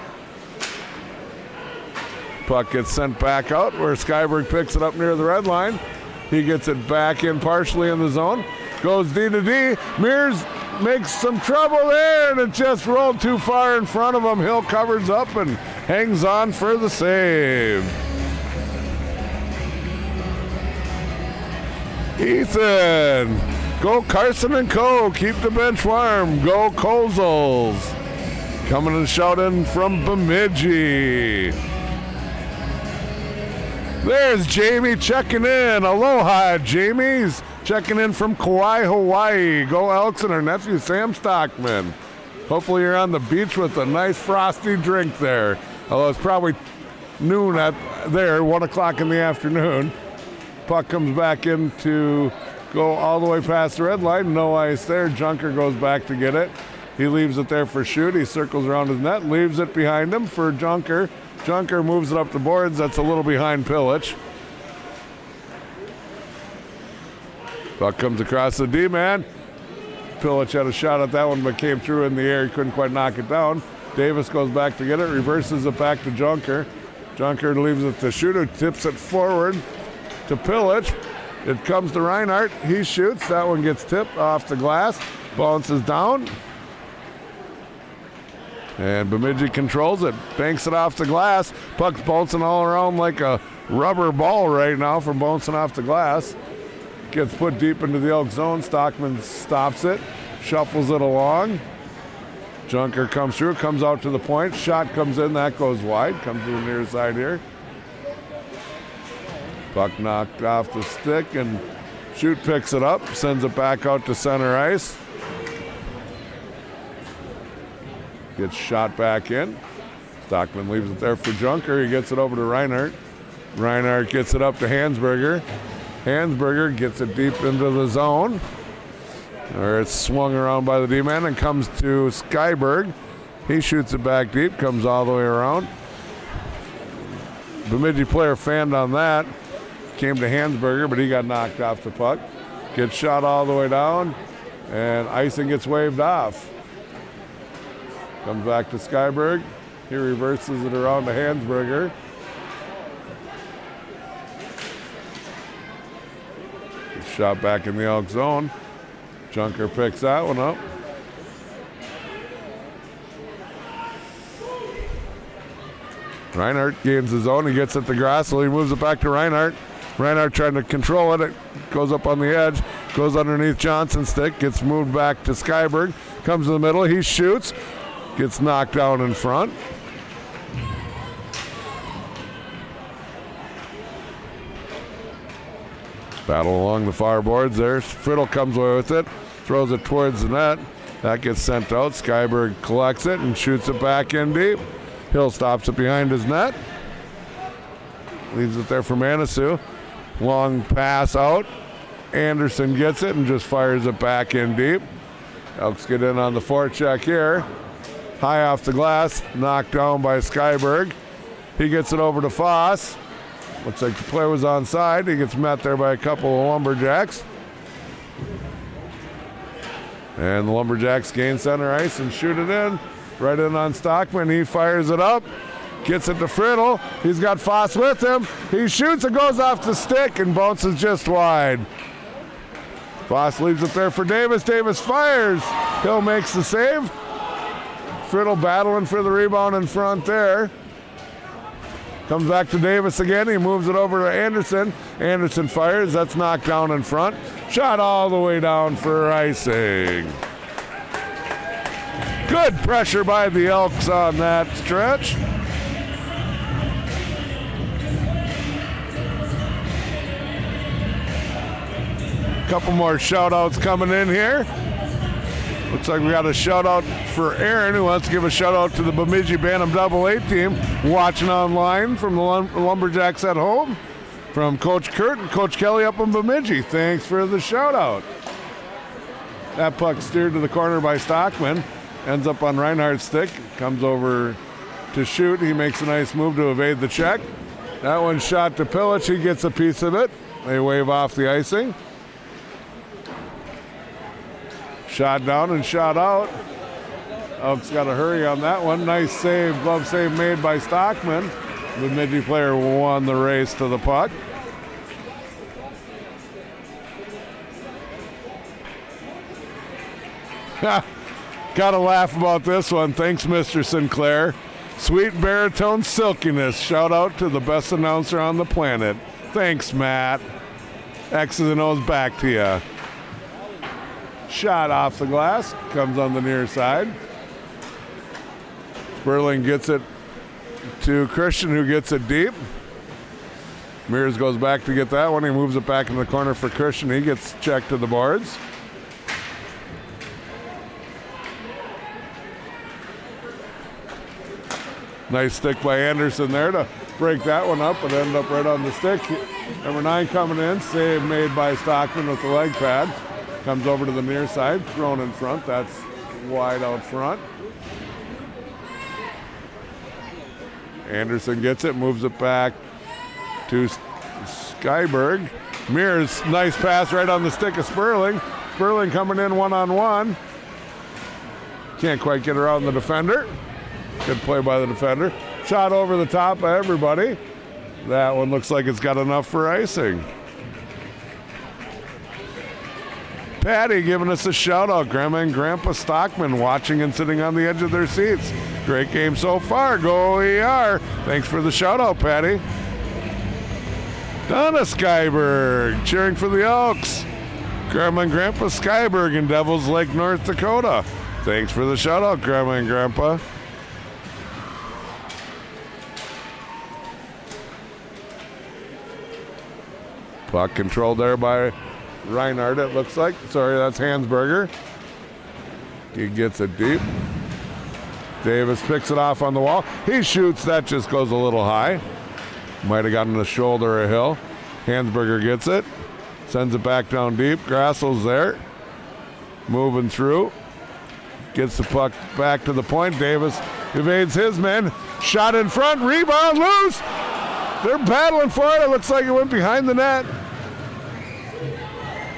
Puck gets sent back out where Skyberg picks it up near the red line. He gets it back in partially in the zone. Goes D to D. Mears makes some trouble there, and it just rolled too far in front of him. Hill covers up and hangs on for the save. Ethan. Go Carson and Co. Keep the bench warm. Go Kozels. Coming and shouting from Bemidji. There's Jamie checking in. Aloha, Jamie's checking in from Kauai, Hawaii. Go Elks and her nephew Sam Stockman. Hopefully you're on the beach with a nice frosty drink there. Although it's probably noon there, 1 o'clock in the afternoon. Puck comes back in to go all the way past the red line. No ice there. Junker goes back to get it. He leaves it there for shoot. He circles around his net, leaves it behind him for Junker. Junker moves it up the boards. That's a little behind Pilic. Puck comes across the D-man. Pilic had a shot at that one, but came through in the air. He couldn't quite knock it down. Davis goes back to get it, reverses it back to Junker. Junker leaves it to Shooter, tips it forward to Pilic. It comes to Reinhardt. He shoots. That one gets tipped off the glass. Bounces down. And Bemidji controls it. Banks it off the glass. Puck's bouncing all around like a rubber ball right now from bouncing off the glass. Gets put deep into the Elk zone. Stockman stops it. Shuffles it along. Junker comes through. Comes out to the point. Shot comes in. That goes wide. Comes to the near side here. Puck knocked off the stick, and Shoot picks it up, sends it back out to center ice. Gets shot back in. Stockman leaves it there for Junker. He gets it over to Reinhardt. Reinhardt gets it up to Hansberger. Hansberger gets it deep into the zone. Or it's swung around by the D-man and comes to Skyberg. He shoots it back deep, comes all the way around. Bemidji player fanned on that. Came to Hansberger, but he got knocked off the puck. Gets shot all the way down, and icing gets waved off. Comes back to Skyberg. He reverses it around to Hansberger. Gets shot back in the Elk zone. Junker picks that one up. Reinhardt gains his own. He gets it to Grassel. He moves it back to Reinhardt. Reinhardt trying to control it. It goes up on the edge. Goes underneath Johnson's stick. Gets moved back to Skyberg. Comes to the middle. He shoots. Gets knocked down in front. Battle along the far boards there. Friddle comes away with it. Throws it towards the net. That gets sent out. Skyberg collects it and shoots it back in deep. Hill stops it behind his net. Leaves it there for Manitou. Long pass out. Anderson gets it and just fires it back in deep. Elks get in on the forecheck here. High off the glass. Knocked down by Skyberg. He gets it over to Foss. Looks like the play was onside. He gets met there by a couple of Lumberjacks. And the Lumberjacks gain center ice and shoot it in. Right in on Stockman. He fires it up. Gets it to Friddle. He's got Foss with him. He shoots. It goes off the stick and bounces just wide. Foss leaves it there for Davis. Davis fires. Hill makes the save. Friddle battling for the rebound in front there. Comes back to Davis again. He moves it over to Anderson. Anderson fires. That's knocked down in front. Shot all the way down for icing. Good pressure by the Elks on that stretch. Couple more shout-outs coming in here. Looks like we got a shout-out for Aaron, who wants to give a shout-out to the Bemidji Bantam AA team watching online from the Lumberjacks at home. From Coach Kurt and Coach Kelly up in Bemidji. Thanks for the shout-out. That puck steered to the corner by Stockman. Ends up on Reinhardt's stick. Comes over to shoot. He makes a nice move to evade the check. That one's shot to Pilic. He gets a piece of it. They wave off the icing. Shot down and shot out. Elk's got to hurry on that one. Nice save, glove save made by Stockman. The Bemidji player won the race to the puck. Gotta laugh about this one. Thanks, Mr. Sinclair. Sweet baritone silkiness. Shout out to the best announcer on the planet. Thanks, Matt. X's and O's back to you. Shot off the glass. Comes on the near side. Sperling gets it to Christian, who gets it deep. Mears goes back to get that one. He moves it back in the corner for Christian. He gets checked to the boards. Nice stick by Anderson there to break that one up, but ended up right on the stick. Number 9 coming in. Save made by Stockman with the leg pad. Comes over to the near side. Thrown in front. That's wide out front. Anderson gets it, moves it back to Skyberg. Mears, nice pass right on the stick of Sperling. Sperling coming in one-on-one. Can't quite get around the defender. Good play by the defender. Shot over the top of everybody. That one looks like it's got enough for icing. Patty giving us a shout out. Grandma and Grandpa Stockman watching and sitting on the edge of their seats. Great game so far. Go ER. Thanks for the shout out, Patty. Donna Skyberg cheering for the Elks. Grandma and Grandpa Skyberg in Devils Lake, North Dakota. Thanks for the shout out, Grandma and Grandpa. Puck controlled there by Reinhardt, it looks like. Sorry, that's Hansberger. He gets it deep. Davis picks it off on the wall. He shoots. That just goes a little high. Might have gotten the shoulder or hill. Hansberger gets it. Sends it back down deep. Grassel's there. Moving through. Gets the puck back to the point. Davis evades his men. Shot in front. Rebound loose. They're battling for it. It looks like it went behind the net.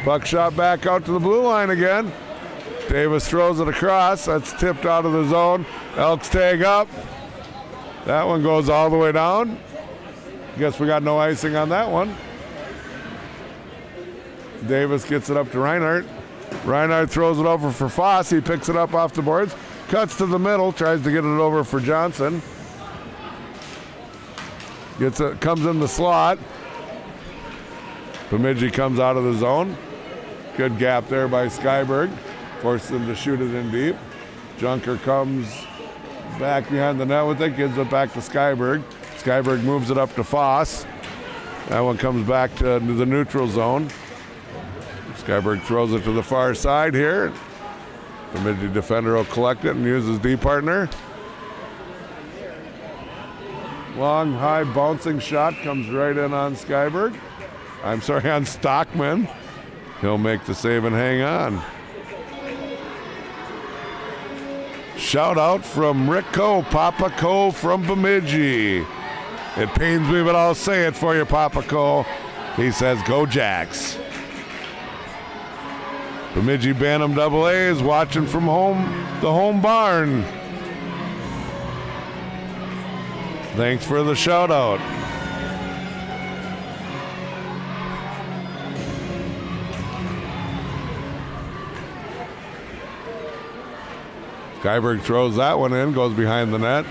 Puck shot back out to the blue line again. Davis throws it across. That's tipped out of the zone. Elks tag up. That one goes all the way down. Guess we got no icing on that one. Davis gets it up to Reinhardt. Reinhardt throws it over for Foss. He picks it up off the boards. Cuts to the middle. Tries to get it over for Johnson. Gets it. Comes in the slot. Bemidji comes out of the zone. Good gap there by Skyberg. Forces him to shoot it in deep. Junker comes back behind the net with it. Gives it back to Skyberg. Skyberg moves it up to Foss. That one comes back to the neutral zone. Skyberg throws it to the far side here. The Bemidji defender will collect it and use his D partner. Long, high, bouncing shot comes right in on Skyberg. I'm sorry, on Stockman. He'll make the save and hang on. Shout out from Rick Coe, Papa Coe from Bemidji. It pains me, but I'll say it for you, Papa Coe. He says, go Jacks. Bemidji Bantam AA is watching from home, the home barn. Thanks for the shout out. Skyberg throws that one in, goes behind the net.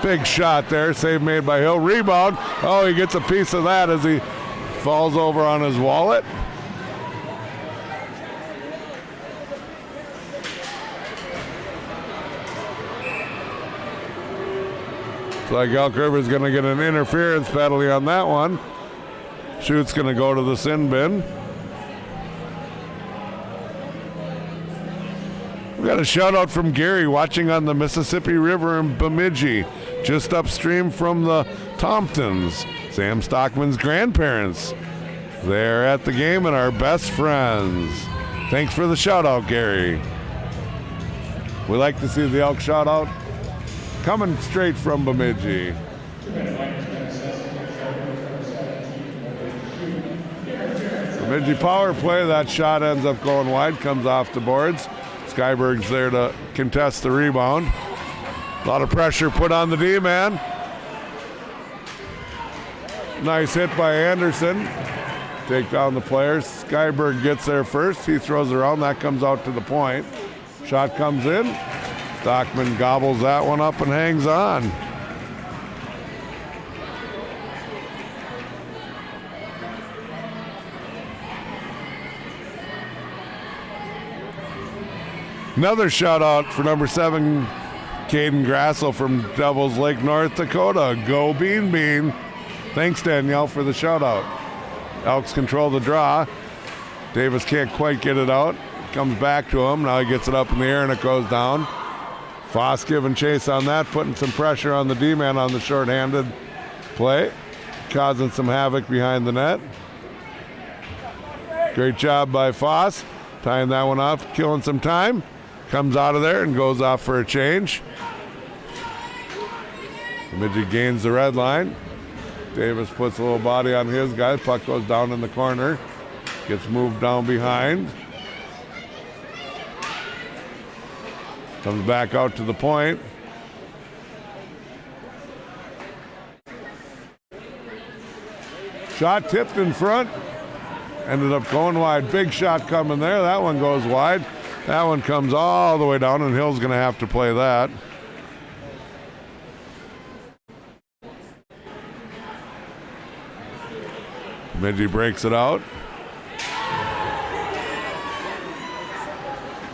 Big shot there, save made by Hill. Rebound. Oh, he gets a piece of that as he falls over on his wallet. Looks like Elk River's going to get an interference penalty on that one. Shoot's going to go to the sin bin. We got a shout out from Gary watching on the Mississippi River in Bemidji, just upstream from the Tomptons, Sam Stockman's grandparents. They're at the game and are best friends. Thanks for the shout out, Gary. We like to see the Elk shout out coming straight from Bemidji. Bemidji power play. That shot ends up going wide, comes off the boards. Skyberg's there to contest the rebound. A lot of pressure put on the D-man. Nice hit by Anderson. Take down the players. Skyberg gets there first. He throws around. That comes out to the point. Shot comes in. Stockman gobbles that one up and hangs on. Another shout out for number 7, Caden Grassel from Devils Lake, North Dakota. Go Bean Bean. Thanks, Danielle, for the shout out. Elks control the draw. Davis can't quite get it out. Comes back to him. Now he gets it up in the air and it goes down. Foss giving chase on that, putting some pressure on the D-man on the short-handed play, causing some havoc behind the net. Great job by Foss, tying that one off, killing some time. Comes out of there and goes off for a change. Bemidji gains the red line. Davis puts a little body on his guy. Puck goes down in the corner. Gets moved down behind. Comes back out to the point. Shot tipped in front. Ended up going wide. Big shot coming there. That one goes wide. That one comes all the way down, and Hill's going to have to play that. Bemidji breaks it out.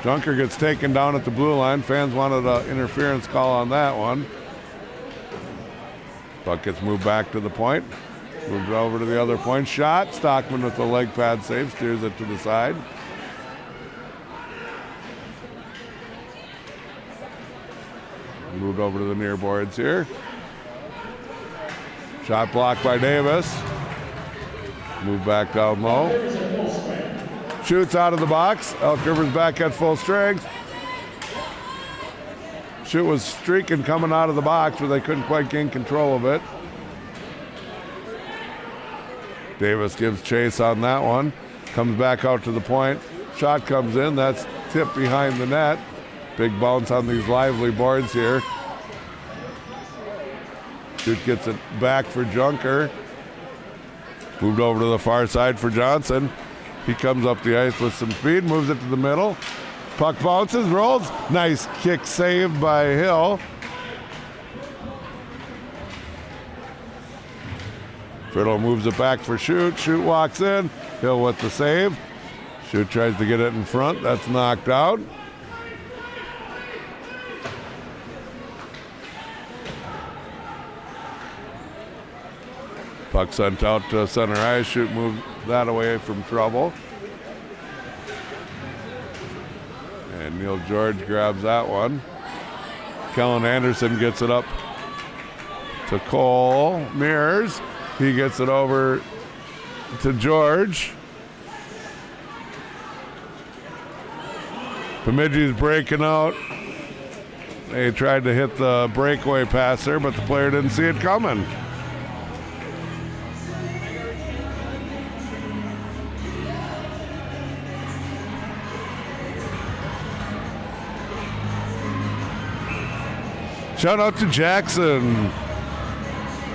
Junker gets taken down at the blue line. Fans wanted an interference call on that one. Puck gets moved back to the point. Moved over to the other point. Shot. Stockman with the leg pad save. Steers it to the side. Moved over to the near boards here. Shot blocked by Davis. Move back down low. Shoots out of the box. Elk River's back at full strength. Shoot was streaking coming out of the box, but they couldn't quite gain control of it. Davis gives chase on that one. Comes back out to the point. Shot comes in. That's tipped behind the net. Big bounce on these lively boards here. Shoot gets it back for Junker. Moved over to the far side for Johnson. He comes up the ice with some speed, moves it to the middle. Puck bounces, rolls. Nice kick saved by Hill. Friddle moves it back for Shoot. Shoot walks in. Hill with the save. Shoot tries to get it in front. That's knocked out. Puck sent out to center ice. Shoot moved that away from trouble. And Neil George grabs that one. Kellen Anderson gets it up to Cole Mears. He gets it over to George. Bemidji's breaking out. They tried to hit the breakaway pass there, but the player didn't see it coming. Shout out to Jackson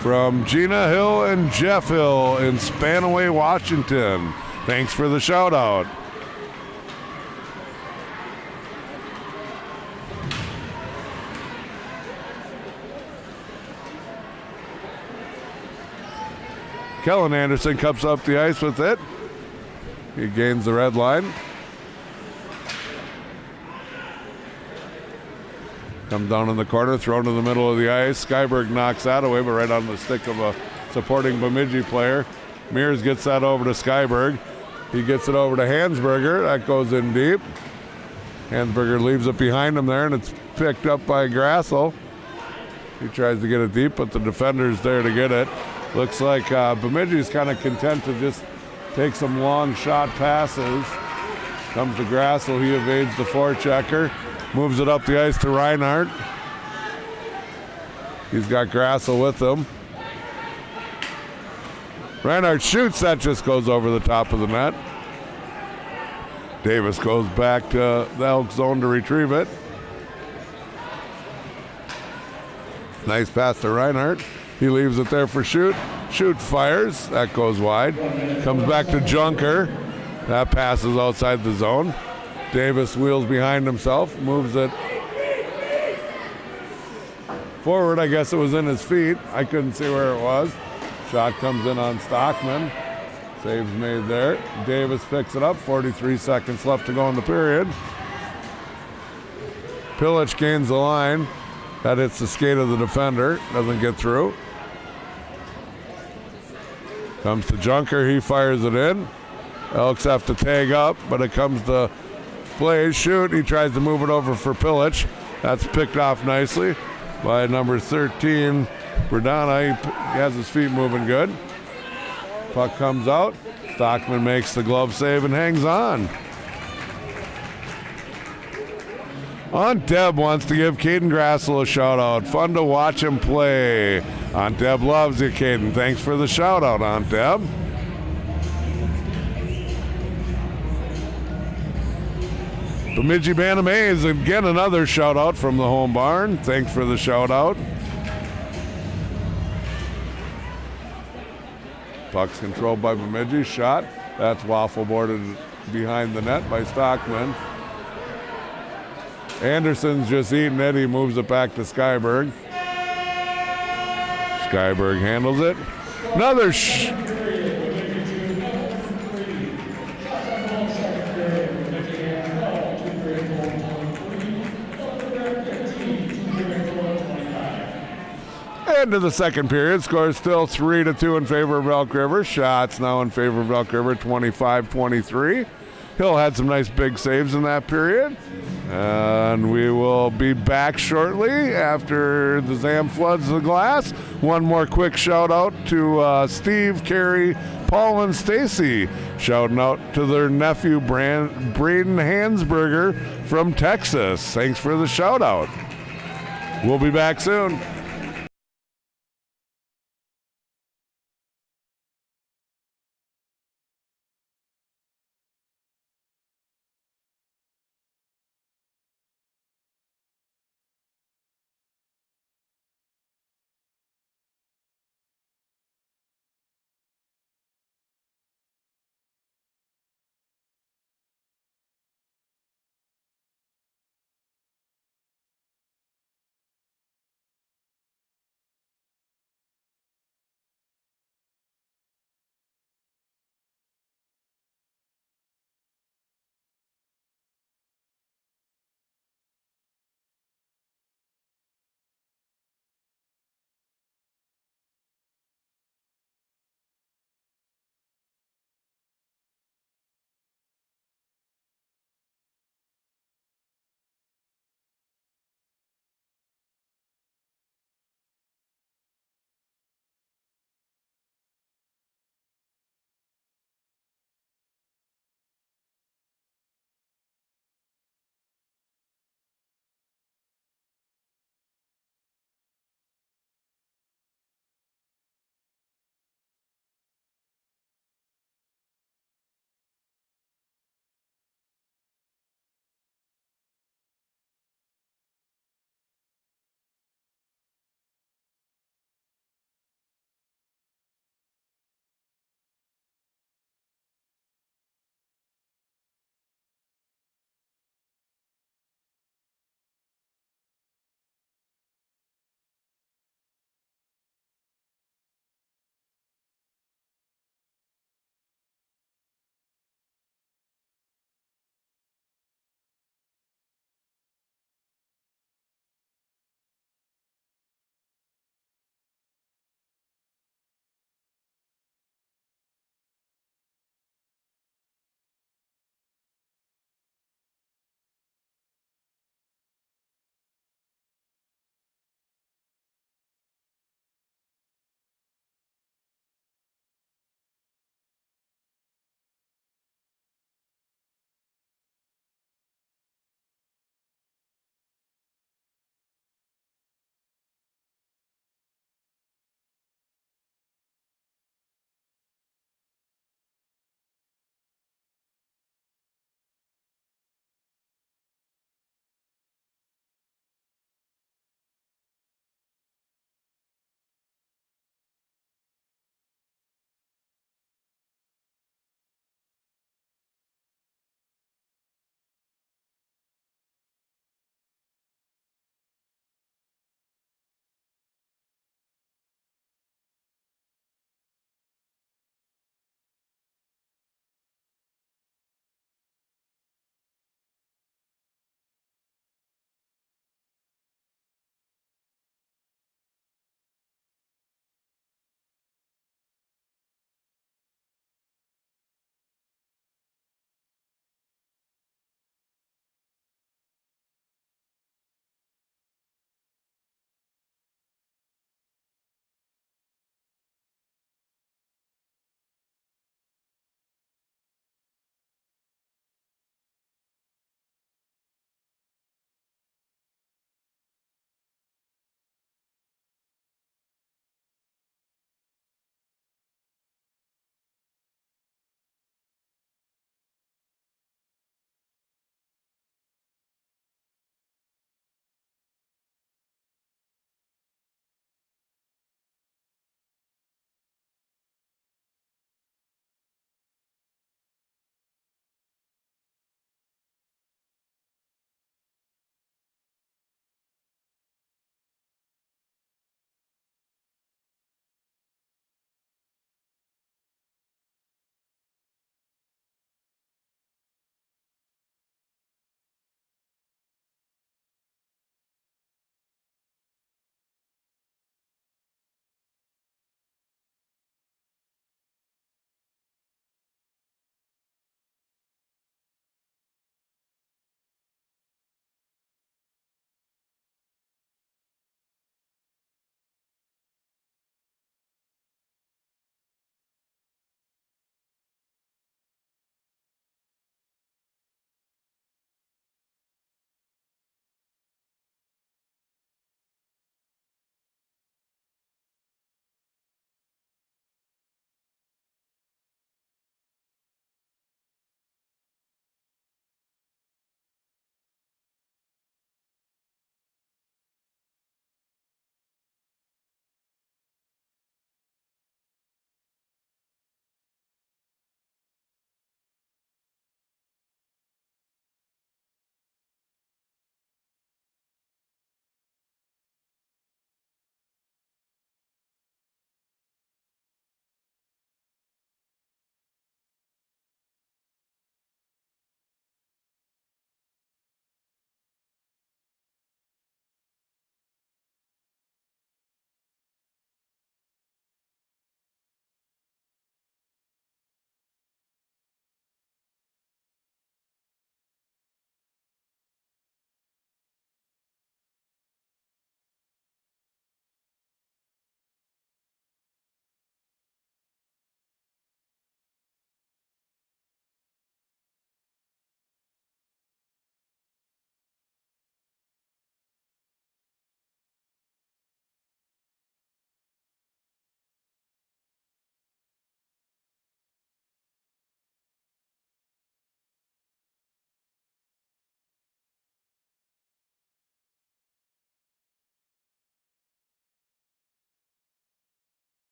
from Gina Hill and Jeff Hill in Spanaway, Washington. Thanks for the shout out. Kellen Anderson comes up the ice with it. He gains the red line. Comes down in the corner, thrown to the middle of the ice. Skyberg knocks that away, but right on the stick of a supporting Bemidji player. Mears gets that over to Skyberg. He gets it over to Hansberger. That goes in deep. Hansberger leaves it behind him there, and it's picked up by Grassel. He tries to get it deep, but the defender's there to get it. Looks like Bemidji's kind of content to just take some long shot passes. Comes to Grassel. He evades the forechecker. Moves it up the ice to Reinhardt. He's got Grassel with him. Reinhardt shoots, that just goes over the top of the net. Davis goes back to the Elk zone to retrieve it. Nice pass to Reinhardt. He leaves it there for Shoot. Shoot fires, that goes wide. Comes back to Junker. That passes outside the zone. Davis wheels behind himself, moves it forward. I guess it was in his feet. I couldn't see where it was. Shot comes in on Stockman. Saves made there. Davis picks it up. 43 seconds left to go in the period. Pilic gains the line. That hits the skate of the defender. Doesn't get through. Comes to Junker. He fires it in. Elks have to tag up, but it comes to Blaze. Shoot. He tries to move it over for Pilic. That's picked off nicely by number 13, Berdana. He has his feet moving good. Puck comes out. Stockman makes the glove save and hangs on. Aunt Deb wants to give Caden Grassel a shout out. Fun to watch him play. Aunt Deb loves you, Caden. Thanks for the shout out, Aunt Deb. Bemidji Bantam A's, again another shout out from the home barn. Thanks for the shout out. Puck's controlled by Bemidji. Shot. That's waffle boarded behind the net by Stockman. Anderson's just eating it. He moves it back to Skyberg. Skyberg handles it. Another Into the second period. Score is still 3-2 in favor of Elk River. Shots now in favor of Elk River, 25-23. Hill had some nice big saves in that period. And we will be back shortly after the Zam floods the glass. One more quick shout out to Steve, Carrie, Paul, and Stacy. Shouting out to their nephew, Braden Hansberger from Texas. Thanks for the shout out. We'll be back soon.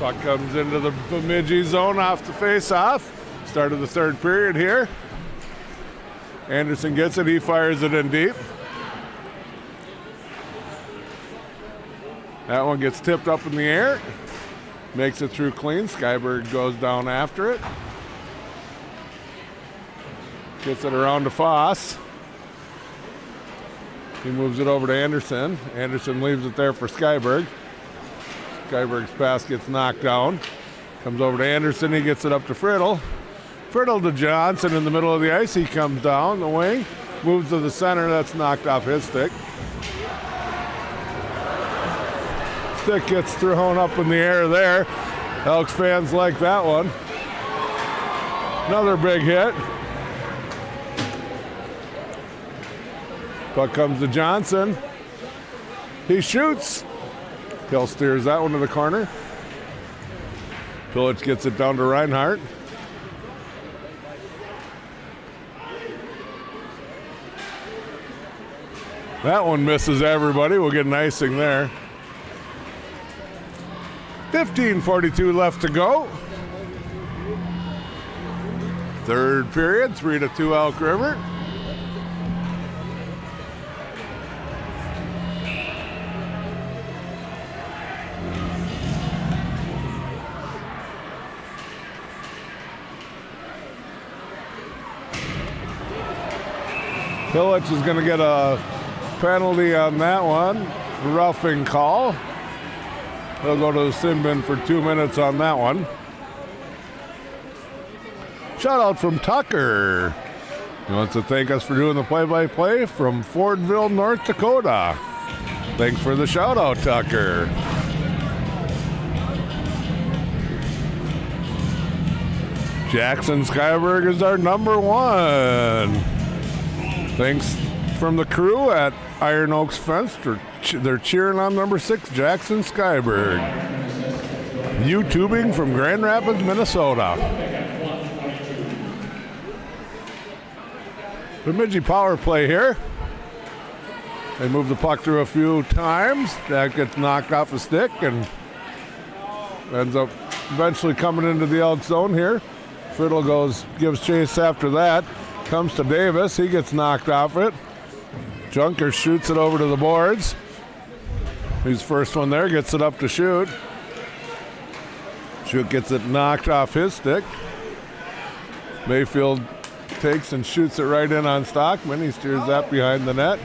Puck comes into the Bemidji zone off the face-off. Start of the third period here. Anderson gets it, he fires it in deep. That one gets tipped up in the air. Makes it through clean. Skyberg goes down after it. Gets it around to Foss. He moves it over to Anderson. Anderson leaves it there for Skyberg. Skyberg's pass gets knocked down. Comes over to Anderson. He gets it up to Friddle. Friddle to Johnson in the middle of the ice. He comes down the wing. Moves to the center. That's knocked off his stick. Stick gets thrown up in the air there. Elks fans like that one. Another big hit. Puck comes to Johnson. He shoots. Hill steers that one to the corner. Pillage gets it down to Reinhardt. That one misses everybody. We'll get an icing there. 15:42 left to go. Third period, 3-2 Elk River. Pillage is going to get a penalty on that one. Roughing call. He'll go to the sin bin for 2 minutes on that one. Shout out from Tucker. He wants to thank us for doing the play-by-play from Fordville, North Dakota. Thanks for the shout out, Tucker. Jackson Skyberg is our number one. Thanks from the crew at Iron Oaks Fence. They're cheering on number 6, Jackson Skyberg. YouTubing from Grand Rapids, Minnesota. Bemidji power play here. They move the puck through a few times. That gets knocked off the stick and ends up eventually coming into the Elk zone here. Friddle gives chase after that. Comes to Davis. He gets knocked off it. Junker shoots it over to the boards. He's first one there. Gets it up to Shoot. Shoot gets it knocked off his stick. Mayfield takes and shoots it right in on Stockman. He steers that behind the net.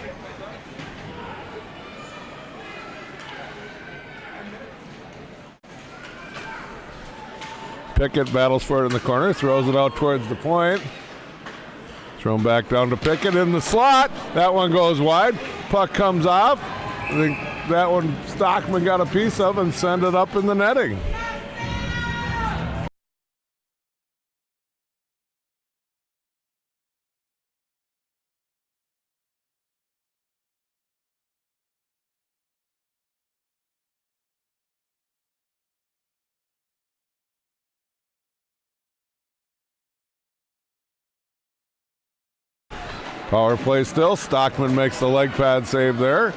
Pickett battles for it in the corner. Throws it out towards the point. Thrown back down to Pickett in the slot. That one goes wide. Puck comes off. I think that one Stockman got a piece of and sent it up in the netting. Power play still. Stockman makes the leg pad save there.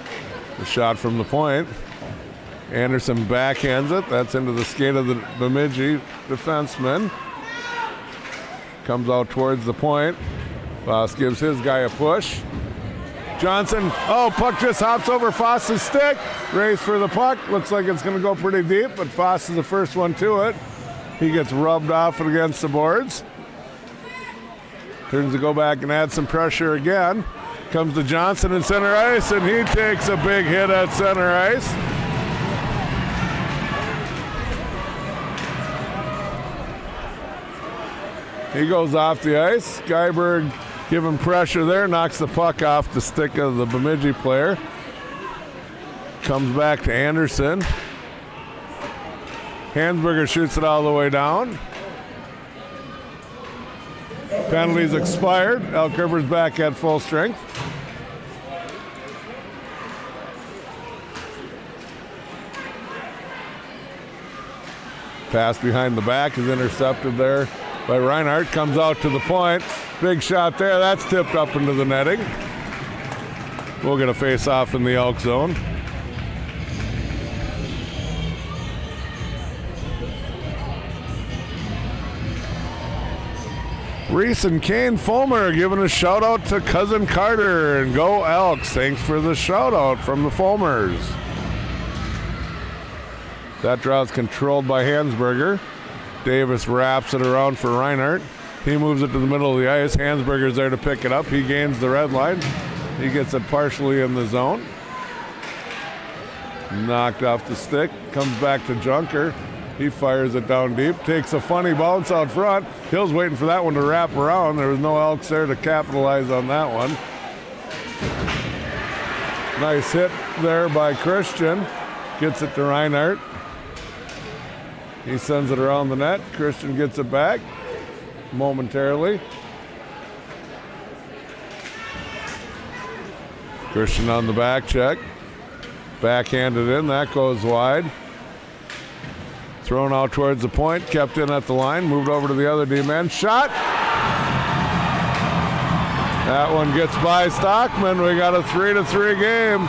The shot from the point. Anderson backhands it. That's into the skate of the Bemidji defenseman. Comes out towards the point. Foss gives his guy a push. Johnson, puck just hops over Foss's stick. Race for the puck. Looks like it's going to go pretty deep, but Foss is the first one to it. He gets rubbed off against the boards. Turns to go back and add some pressure again. Comes to Johnson in center ice, and he takes a big hit at center ice. He goes off the ice. Skyberg giving pressure there, knocks the puck off the stick of the Bemidji player. Comes back to Anderson. Hansberger shoots it all the way down. Penalties expired. Elk River's back at full strength. Pass behind the back is intercepted there by Reinhardt. Comes out to the point. Big shot there. That's tipped up into the netting. We'll get a face-off in the Elk zone. Reese and Kane Fulmer giving a shout out to Cousin Carter and go Elks. Thanks for the shout out from the Fulmers. That draw is controlled by Hansberger. Davis wraps it around for Reinhardt. He moves it to the middle of the ice. Hansberger's there to pick it up. He gains the red line. He gets it partially in the zone. Knocked off the stick. Comes back to Junker. He fires it down deep. Takes a funny bounce out front. Hill's waiting for that one to wrap around. There was no Elks there to capitalize on that one. Nice hit there by Christian. Gets it to Reinhardt. He sends it around the net. Christian gets it back momentarily. Christian on the back check. Backhanded in. That goes wide. Thrown out towards the point. Kept in at the line. Moved over to the other D-man. Shot. That one gets by Stockman. We got a 3-3 game.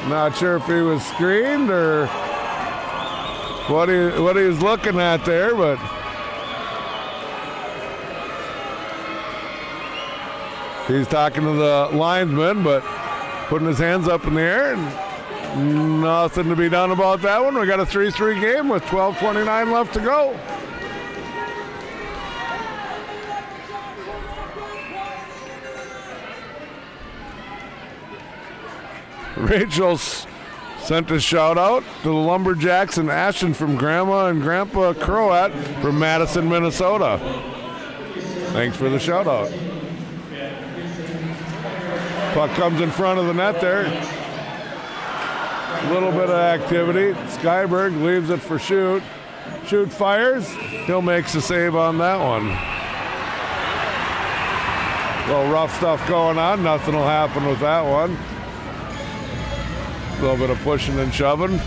Not sure if he was screened or what he was looking at there, but he's talking to the linesman, but putting his hands up in the air, and nothing to be done about that one. We got a 3-3 game with 12:29 left to go. Rachel sent a shout out to the Lumberjacks and Ashton from Grandma and Grandpa Croat from Madison, Minnesota. Thanks for the shout out. Puck comes in front of the net there. A little bit of activity. Skyberg leaves it for Shoot. Shoot fires. He'll makes the save on that one. A little rough stuff going on. Nothing will happen with that one. A little bit of pushing and shoving.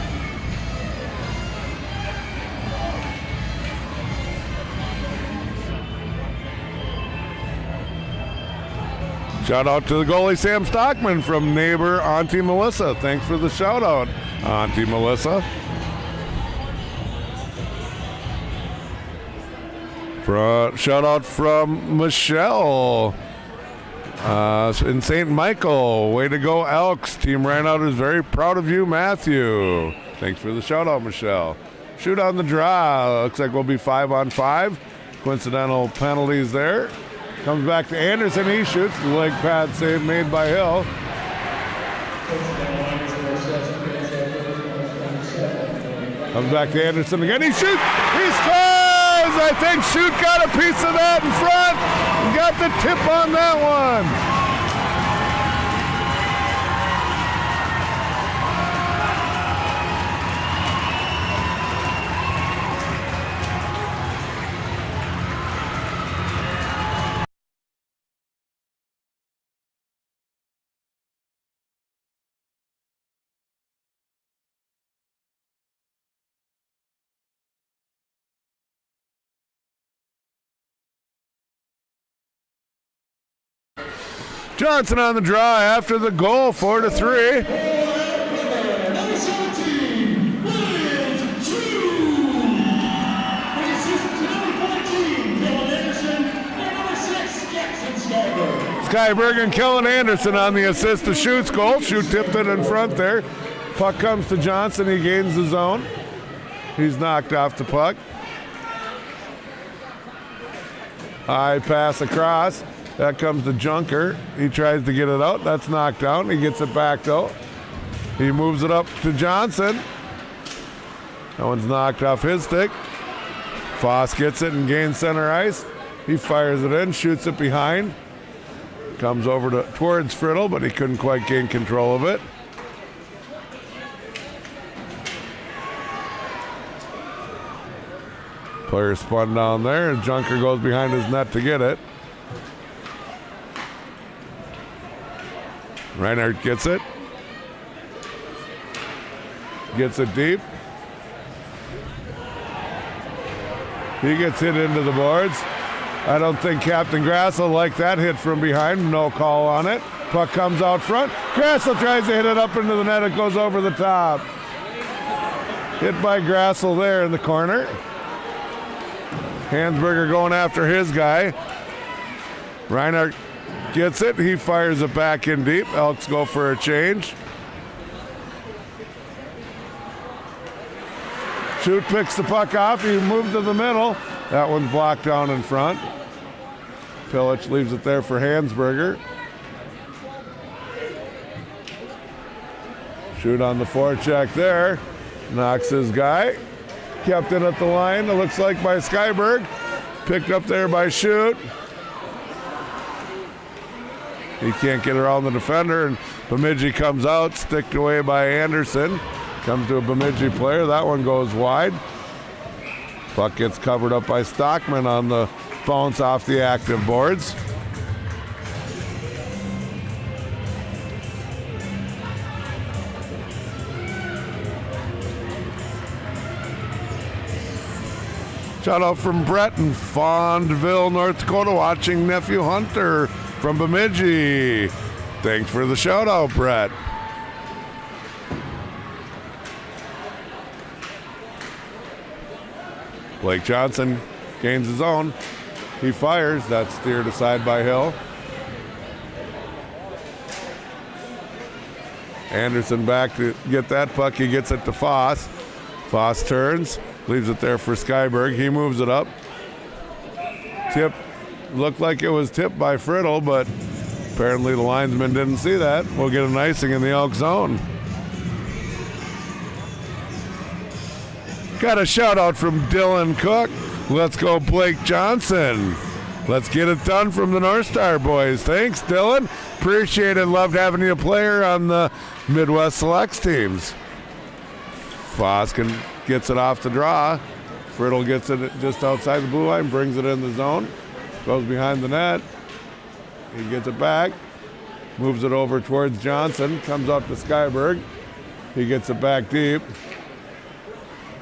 Shout out to the goalie Sam Stockman from neighbor Auntie Melissa. Thanks for the shout out, Auntie Melissa. Shout out from Michelle in St. Michael. Way to go, Elks. Team Rineout is very proud of you, Matthew. Thanks for the shout out, Michelle. Shoot on the draw. Looks like we'll be 5-on-5. Coincidental penalties there. Comes back to Anderson. He shoots. The leg pad save made by Hill. Comes back to Anderson again. He shoots. He scores! I think Shoot got a piece of that in front. Got the tip on that one. Johnson on the draw after the goal, 4-3. Number 17, Williams, 2. Assist to number 14, Kellen Anderson, and number 6, Jackson Skyberg. Skyberg and Kellen Anderson on the assist to Shoot's goal. Shoot tipped it in front there. Puck comes to Johnson. He gains the zone. He's knocked off the puck. High pass across. That comes to Junker. He tries to get it out. That's knocked down. He gets it back though. He moves it up to Johnson. That one's knocked off his stick. Foss gets it and gains center ice. He fires it in, shoots it behind. Comes over towards Friddle, but he couldn't quite gain control of it. Player spun down there, and Junker goes behind his net to get it. Reinhardt gets it. Gets it deep. He gets hit into the boards. I don't think Captain Grassel liked that hit from behind. No call on it. Puck comes out front. Grassel tries to hit it up into the net. It goes over the top. Hit by Grassel there in the corner. Hansberger going after his guy. Reinhardt gets it. He fires it back in deep. Elks go for a change. Shoot picks the puck off. He moved to the middle. That one's blocked down in front. Pilic leaves it there for Hansberger. Shoot on the forecheck there. Knocks his guy. Kept in at the line, it looks like by Skyberg. Picked up there by Shoot. He can't get around the defender, and Bemidji comes out, sticked away by Anderson. Comes to a Bemidji player. That one goes wide. Puck gets covered up by Stockman on the bounce off the active boards. Shout out from Brett in Fondville, North Dakota, watching nephew Hunter from Bemidji. Thanks for the shout out, Brett. Blake Johnson gains his own. He fires. That's steered aside by Hill. Anderson back to get that puck. He gets it to Foss. Foss turns. Leaves it there for Skyberg. He moves it up. Tip. Looked like it was tipped by Friddle, but apparently the linesman didn't see that. We'll get an icing in the Elk zone. Got a shout out from Dylan Cook. Let's go Blake Johnson. Let's get it done from the North Star boys. Thanks, Dylan. Appreciate it. Loved having you a player on the Midwest Selects teams. Foskin gets it off the draw. Friddle gets it just outside the blue line, brings it in the zone, goes behind the net. He gets it back, moves it over towards Johnson, comes up to Skyberg. He gets it back deep.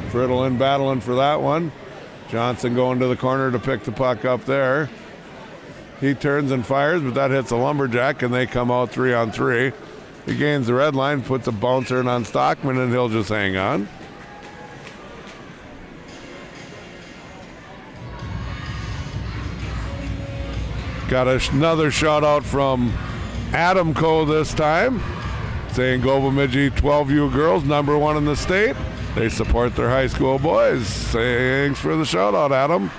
Friddle in battling for that one. Johnson going to the corner to pick the puck up there. He turns and fires, but that hits a lumberjack, and they come out 3-on-3. He gains the red line, puts a bouncer in on Stockman, and he'll just hang on. Got another shout out from Adam Cole this time, saying go Bemidji 12U girls, #1 in the state. They support their high school boys. Thanks for the shout out, Adam.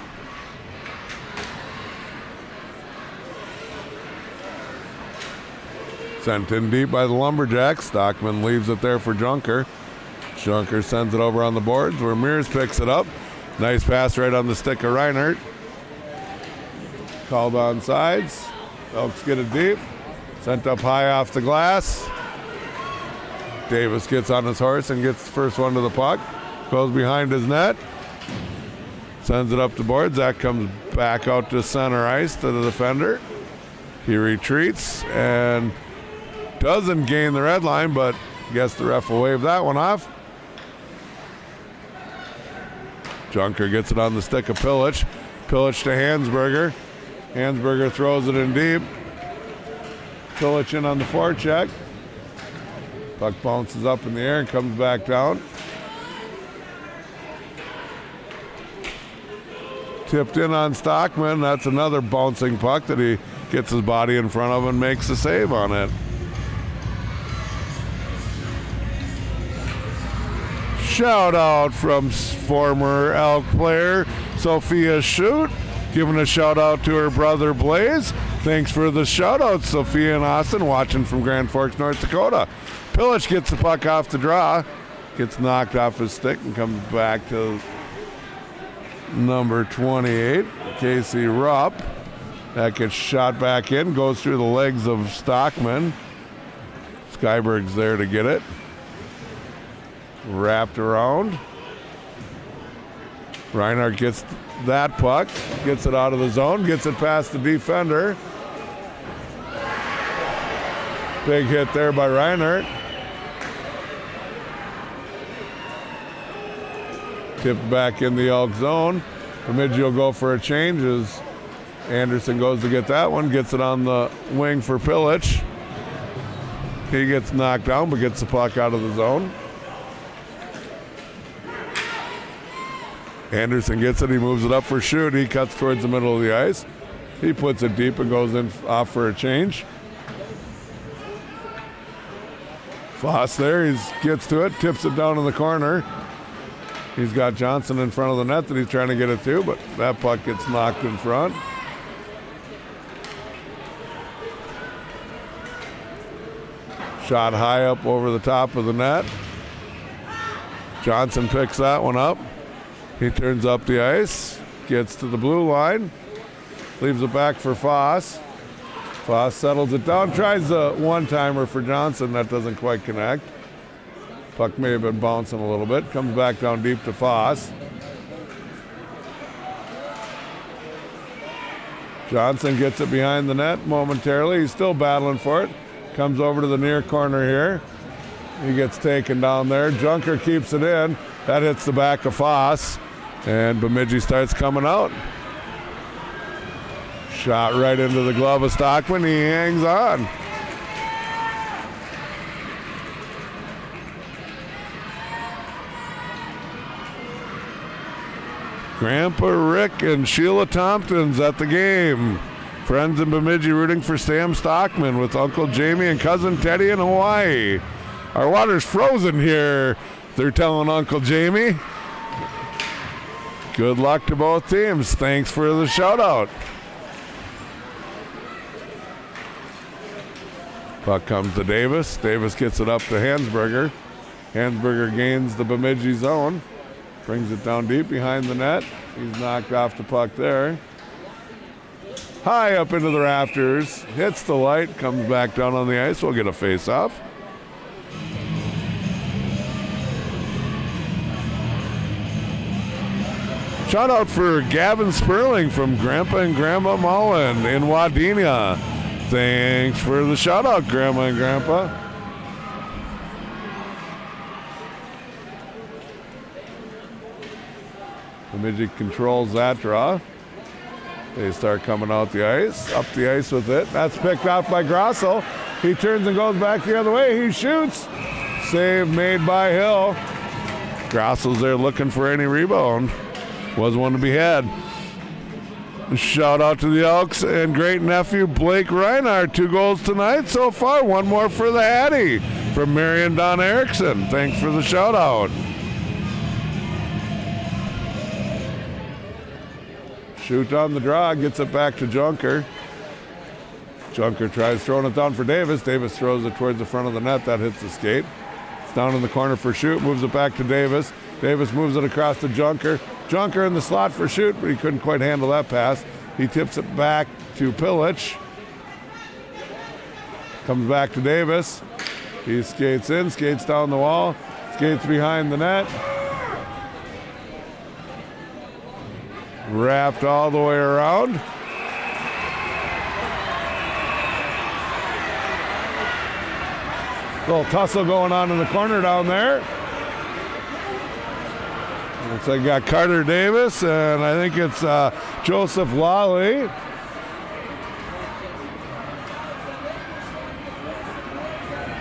Sent in deep by the Lumberjacks. Stockman leaves it there for Junker. Junker sends it over on the boards where Mears picks it up. Nice pass right on the stick of Reinhardt. Called on sides. Elks get it deep. Sent up high off the glass. Davis gets on his horse and gets the first one to the puck. Goes behind his net. Sends it up the boards. That comes back out to center ice to the defender. He retreats and doesn't gain the red line, but guess the ref will wave that one off. Junker gets it on the stick of Pilic. Pilic to Hansberger. Hansberger throws it in deep. Pilic in on the forecheck. Puck bounces up in the air and comes back down. Tipped in on Stockman. That's another bouncing puck that he gets his body in front of and makes the save on it. Shout out from former Elk player Sophia Shoot, giving a shout out to her brother Blaze. Thanks for the shout out, Sophia and Austin, watching from Grand Forks, North Dakota. Pilic gets the puck off the draw, gets knocked off his stick and comes back to number 28, Casey Rupp. That gets shot back in, goes through the legs of Stockman. Skyberg's there to get it. Wrapped around. Reinhardt gets that puck, gets it out of the zone, gets it past the defender. Big hit there by Reinhardt. Tipped back in the Elk zone. Bemidji will go for a change as Anderson goes to get that one, gets it on the wing for Pilic. He gets knocked down but gets the puck out of the zone. Anderson gets it. He moves it up for shoot. He cuts towards the middle of the ice. He puts it deep and goes in off for a change. Foss there. He gets to it, tips it down in the corner. He's got Johnson in front of the net that he's trying to get it to, but that puck gets knocked in front. Shot high up over the top of the net. Johnson picks that one up. He turns up the ice, gets to the blue line, leaves it back for Foss. Foss settles it down, tries the one-timer for Johnson. That doesn't quite connect. Puck may have been bouncing a little bit. Comes back down deep to Foss. Johnson gets it behind the net momentarily. He's still battling for it. Comes over to the near corner here. He gets taken down there. Junker keeps it in. That hits the back of Foss. And Bemidji starts coming out. Shot right into the glove of Stockman. He hangs on. Grandpa Rick and Sheila Tompkins at the game. Friends in Bemidji rooting for Sam Stockman with Uncle Jamie and Cousin Teddy in Hawaii. Our water's frozen here, they're telling Uncle Jamie. Good luck to both teams. Thanks for the shout out. Puck comes to Davis. Davis gets it up to Hansberger. Hansberger gains the Bemidji zone. Brings it down deep behind the net. He's knocked off the puck there. High up into the rafters. Hits the light. Comes back down on the ice. We'll get a face-off. Shout out for Gavin Sperling from Grandpa and Grandma Mullen in Wadena. Thanks for the shout out, Grandma and Grandpa. Bemidji controls that draw. They start coming out the ice, up the ice with it. That's picked off by Grosso. He turns and goes back the other way. He shoots. Save made by Hill. Grosso's there looking for any rebound. Was one to be had. Shout out to the Elks and great nephew Blake Reinhardt. 2 goals tonight so far. One more for the Hattie from Marion Don Erickson. Thanks for the shout out. Shoot on the draw, gets it back to Junker. Junker tries throwing it down for Davis. Davis throws it towards the front of the net. That hits the skate. It's down in the corner for shoot, moves it back to Davis. Davis moves it across to Junker. Junker in the slot for shoot, but he couldn't quite handle that pass. He tips it back to Pilic. Comes back to Davis. He skates in, skates down the wall, skates behind the net. Wrapped all the way around. Little tussle going on in the corner down there. Looks like got Carter Davis, and I think it's Joseph Lawley.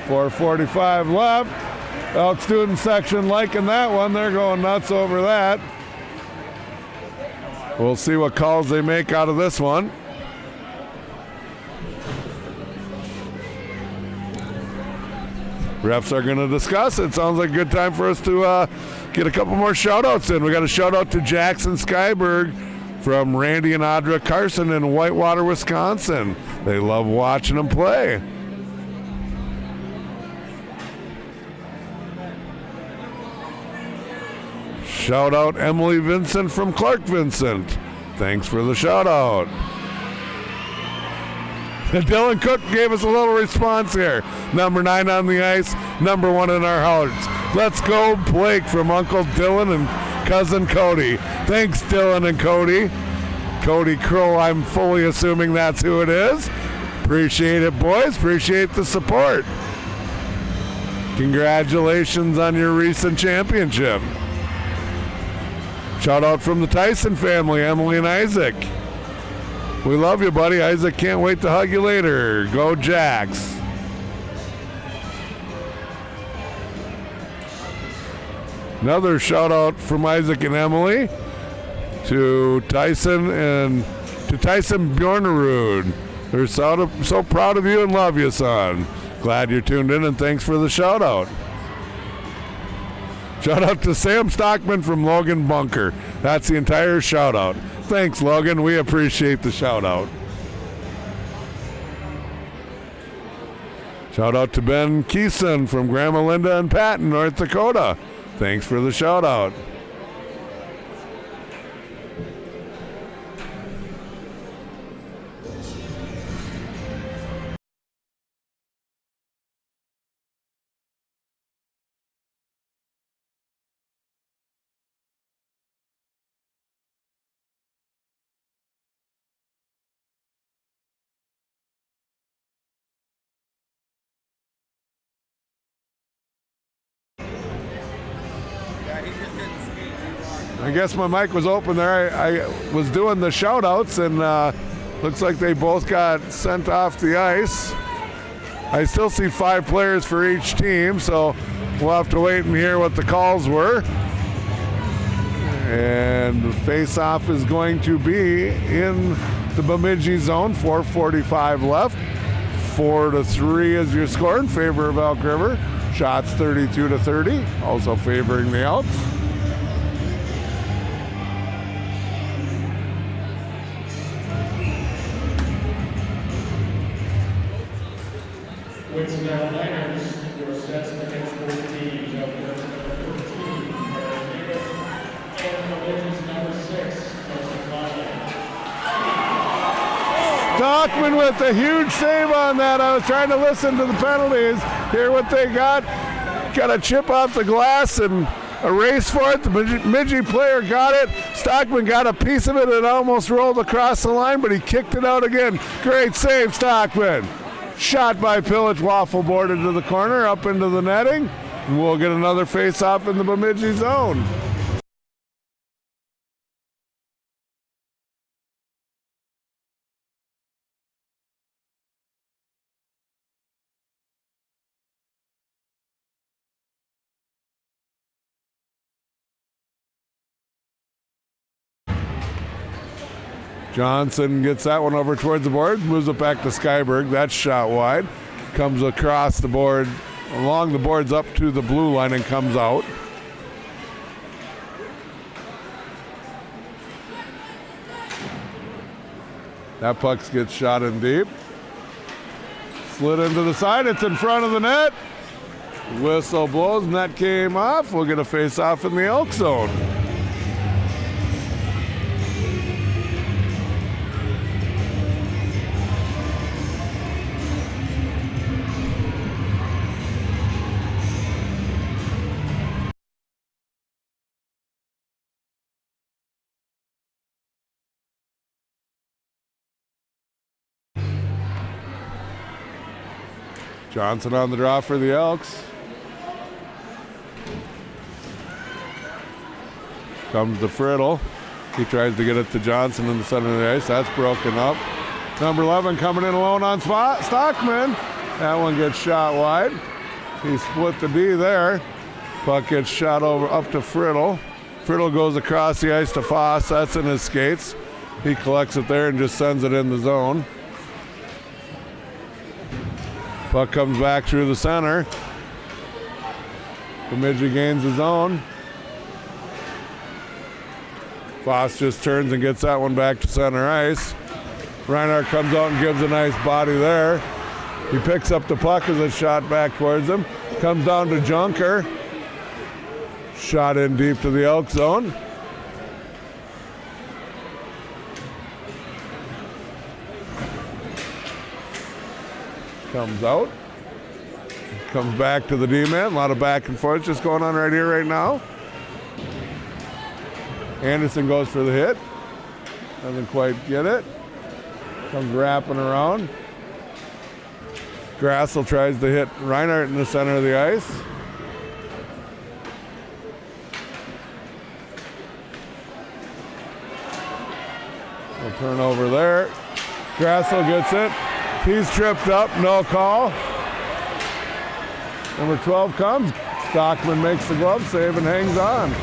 .445 left. Elk student section liking that one. They're going nuts over that. We'll see what calls they make out of this one. Refs are going to discuss. It sounds like a good time for us to get a couple more shout-outs in. We got a shout-out to Jackson Skyberg from Randy and Audra Carson in Whitewater, Wisconsin. They love watching them play. Shout out Emily Vincent from Clark Vincent. Thanks for the shout out. Dylan Cook gave us a little response here. Number 9 on the ice, number 1 in our hearts. Let's go Blake from Uncle Dylan and Cousin Cody. Thanks Dylan and Cody. Cody Crow, I'm fully assuming that's who it is. Appreciate it, boys. Appreciate the support. Congratulations on your recent championship. Shout out from the Tyson family, Emily and Isaac. We love you, buddy. Isaac can't wait to hug you later. Go Jacks. Another shout out from Isaac and Emily. to Tyson Bjornerud. They're so proud of you and love you, son. Glad you're tuned in, and thanks for the shout out. Shout out to Sam Stockman from Logan Bunker. That's the entire shout out. Thanks, Logan. We appreciate the shout out. Shout out to Ben Keeson from Grandma Linda and Patton, North Dakota. Thanks for the shout out. I guess my mic was open there. I was doing the shout outs, and looks like they both got sent off the ice. I still see 5 players for each team, so we'll have to wait and hear what the calls were. And the face-off is going to be in the Bemidji zone. 4:45 left. 4-3 is your score in favor of Elk River. Shots 32-30, also favoring the Elks. Winston Liners, your sets against both teams. Up first, number 13, Aaron Davis, and Bemidji's number 6, Joseph Lyon. Stockman with a huge save on that. I was trying to listen to the penalties, hear what they got. Got a chip off the glass and a race for it. The Bemidji player got it. Stockman got a piece of it and almost rolled across the line, but he kicked it out again. Great save, Stockman. Shot by Pillage, waffle board into the corner, up into the netting. And we'll get another face-off in the Bemidji zone. Johnson gets that one over towards the board, moves it back to Skyberg. That's shot wide. Comes across the board, along the boards up to the blue line and comes out. That puck gets shot in deep. Slid into the side, it's in front of the net. Whistle blows, net came off. We'll get a face-off in the Elk zone. Johnson on the draw for the Elks. Comes to Friddle. He tries to get it to Johnson in the center of the ice. That's broken up. Number 11 coming in alone on Stockman. That one gets shot wide. He split the D there. Puck gets shot over up to Friddle. Friddle goes across the ice to Foss. That's in his skates. He collects it there and just sends it in the zone. Puck comes back through the center. Bemidji gains his own. Foss just turns and gets that one back to center ice. Reinhardt comes out and gives a nice body there. He picks up the puck as it's shot back towards him. Comes down to Junker. Shot in deep to the Elk zone. Comes out. Comes back to the D-man. A lot of back and forth just going on right here, right now. Anderson goes for the hit. Doesn't quite get it. Comes wrapping around. Grassel tries to hit Reinhardt in the center of the ice. We'll turn over there. Grassel gets it. He's tripped up, no call. Number 12 comes. Stockman makes the glove save and hangs on.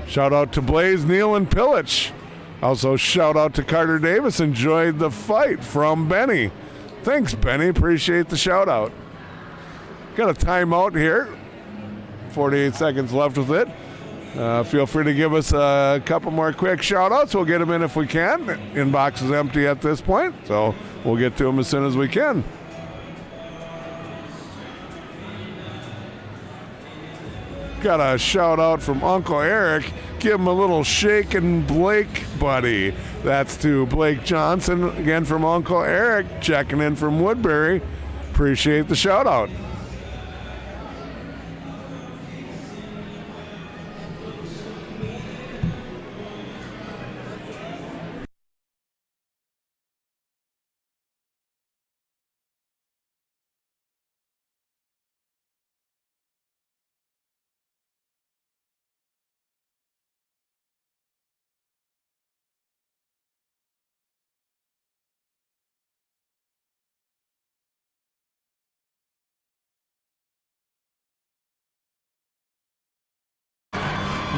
Shout out to Blaze, Neal, and Pillage. Also, shout out to Carter Davis. Enjoyed the fight from Benny. Thanks, Benny. Appreciate the shout out. Got a timeout here. 48 seconds left with it. Feel free to give us a couple more quick shout outs. We'll get them in if we can. Inbox is empty at this point, so we'll get to them as soon as we can. Got a shout out from Uncle Eric. Give him a little shake and Blake, buddy. That's to Blake Johnson, again from Uncle Eric, checking in from Woodbury. Appreciate the shout out.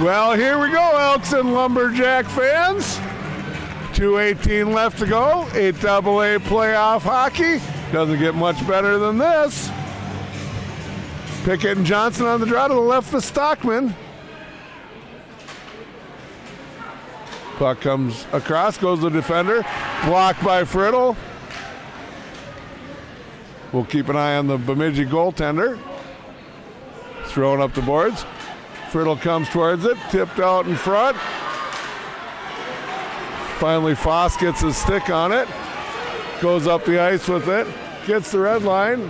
Well, here we go, Elks and Lumberjack fans. 2:18 left to go. 8AA playoff hockey. Doesn't get much better than this. Pickett and Johnson on the draw to the left of Stockman. Puck comes across, goes the defender. Blocked by Friddle. We'll keep an eye on the Bemidji goaltender. Throwing up the boards. Friddle comes towards it, tipped out in front. Finally, Foss gets his stick on it, goes up the ice with it, gets the red line.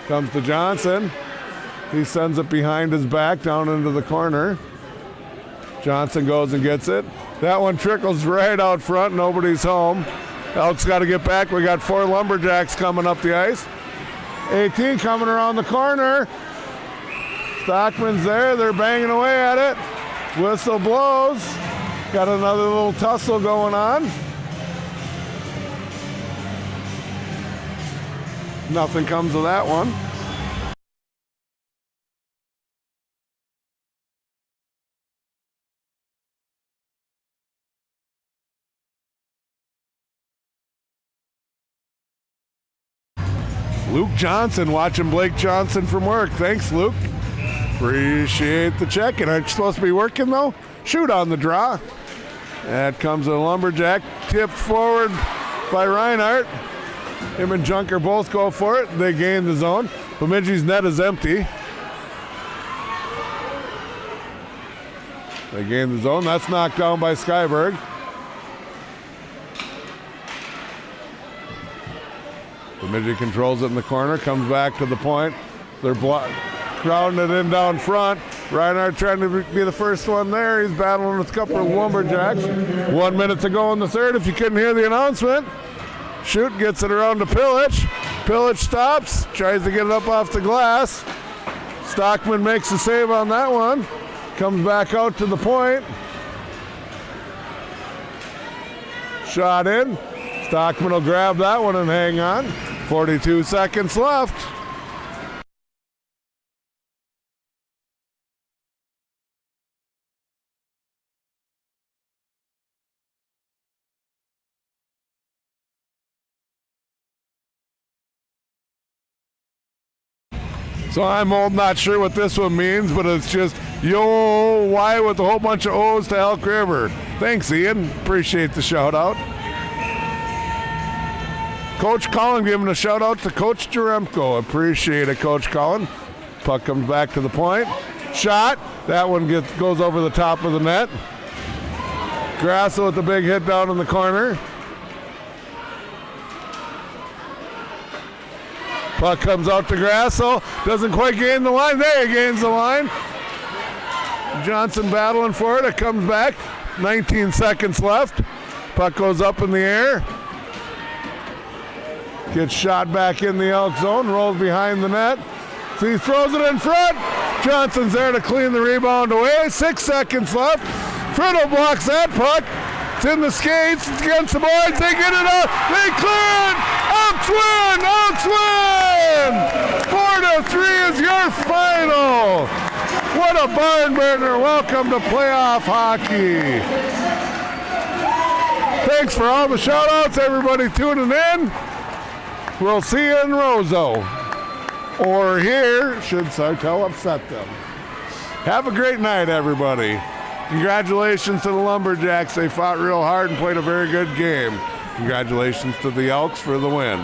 Comes to Johnson. He sends it behind his back down into the corner. Johnson goes and gets it. That one trickles right out front, nobody's home. Elks got to get back. We got 4 Lumberjacks coming up the ice. 18 coming around the corner. Stockman's there. They're banging away at it. Whistle blows. Got another little tussle going on. Nothing comes of that one. Luke Johnson watching Blake Johnson from work. Thanks, Luke. Appreciate the check-in. Aren't you supposed to be working, though? Shoot on the draw. That comes a Lumberjack. Tipped forward by Reinhardt. Him and Junker both go for it. They gain the zone. Bemidji's net is empty. They gain the zone. That's knocked down by Skyberg. Bemidji controls it in the corner, comes back to the point. They're crowding it in down front. Reinhardt trying to be the first one there. He's battling with a couple of Lumberjacks. 1 minute to go in the third. If you couldn't hear the announcement, Shoot gets it around to Pillage. Pillage stops, tries to get it up off the glass. Stockman makes the save on that one. Comes back out to the point. Shot in. Stockman will grab that one and hang on. 42 seconds left. So I'm old, not sure what this one means, but it's just yo Y with a whole bunch of O's to Elk River. Thanks, Ian. Appreciate the shout out. Coach Collin giving a shout out to Coach Jaremko. Appreciate it, Coach Collin. Puck comes back to the point. Shot. That one goes over the top of the net. Grasso with the big hit down in the corner. Puck comes out to Grasso. Doesn't quite gain the line. There he gains the line. Johnson battling for it. It comes back. 19 seconds left. Puck goes up in the air. Gets shot back in the Elk zone. Rolls behind the net. So he throws it in front. Johnson's there to clean the rebound away. 6 seconds left. Friddle blocks that puck. It's in the skates. It's against the boards. They get it up. They clear it. Elks win! Elks win! 4-3 is your final. What a barn burner. Welcome to playoff hockey. Thanks for all the shout outs, everybody tuning in. We'll see you in Roseau. Or here, should Sartell upset them. Have a great night, everybody. Congratulations to the Lumberjacks. They fought real hard and played a very good game. Congratulations to the Elks for the win.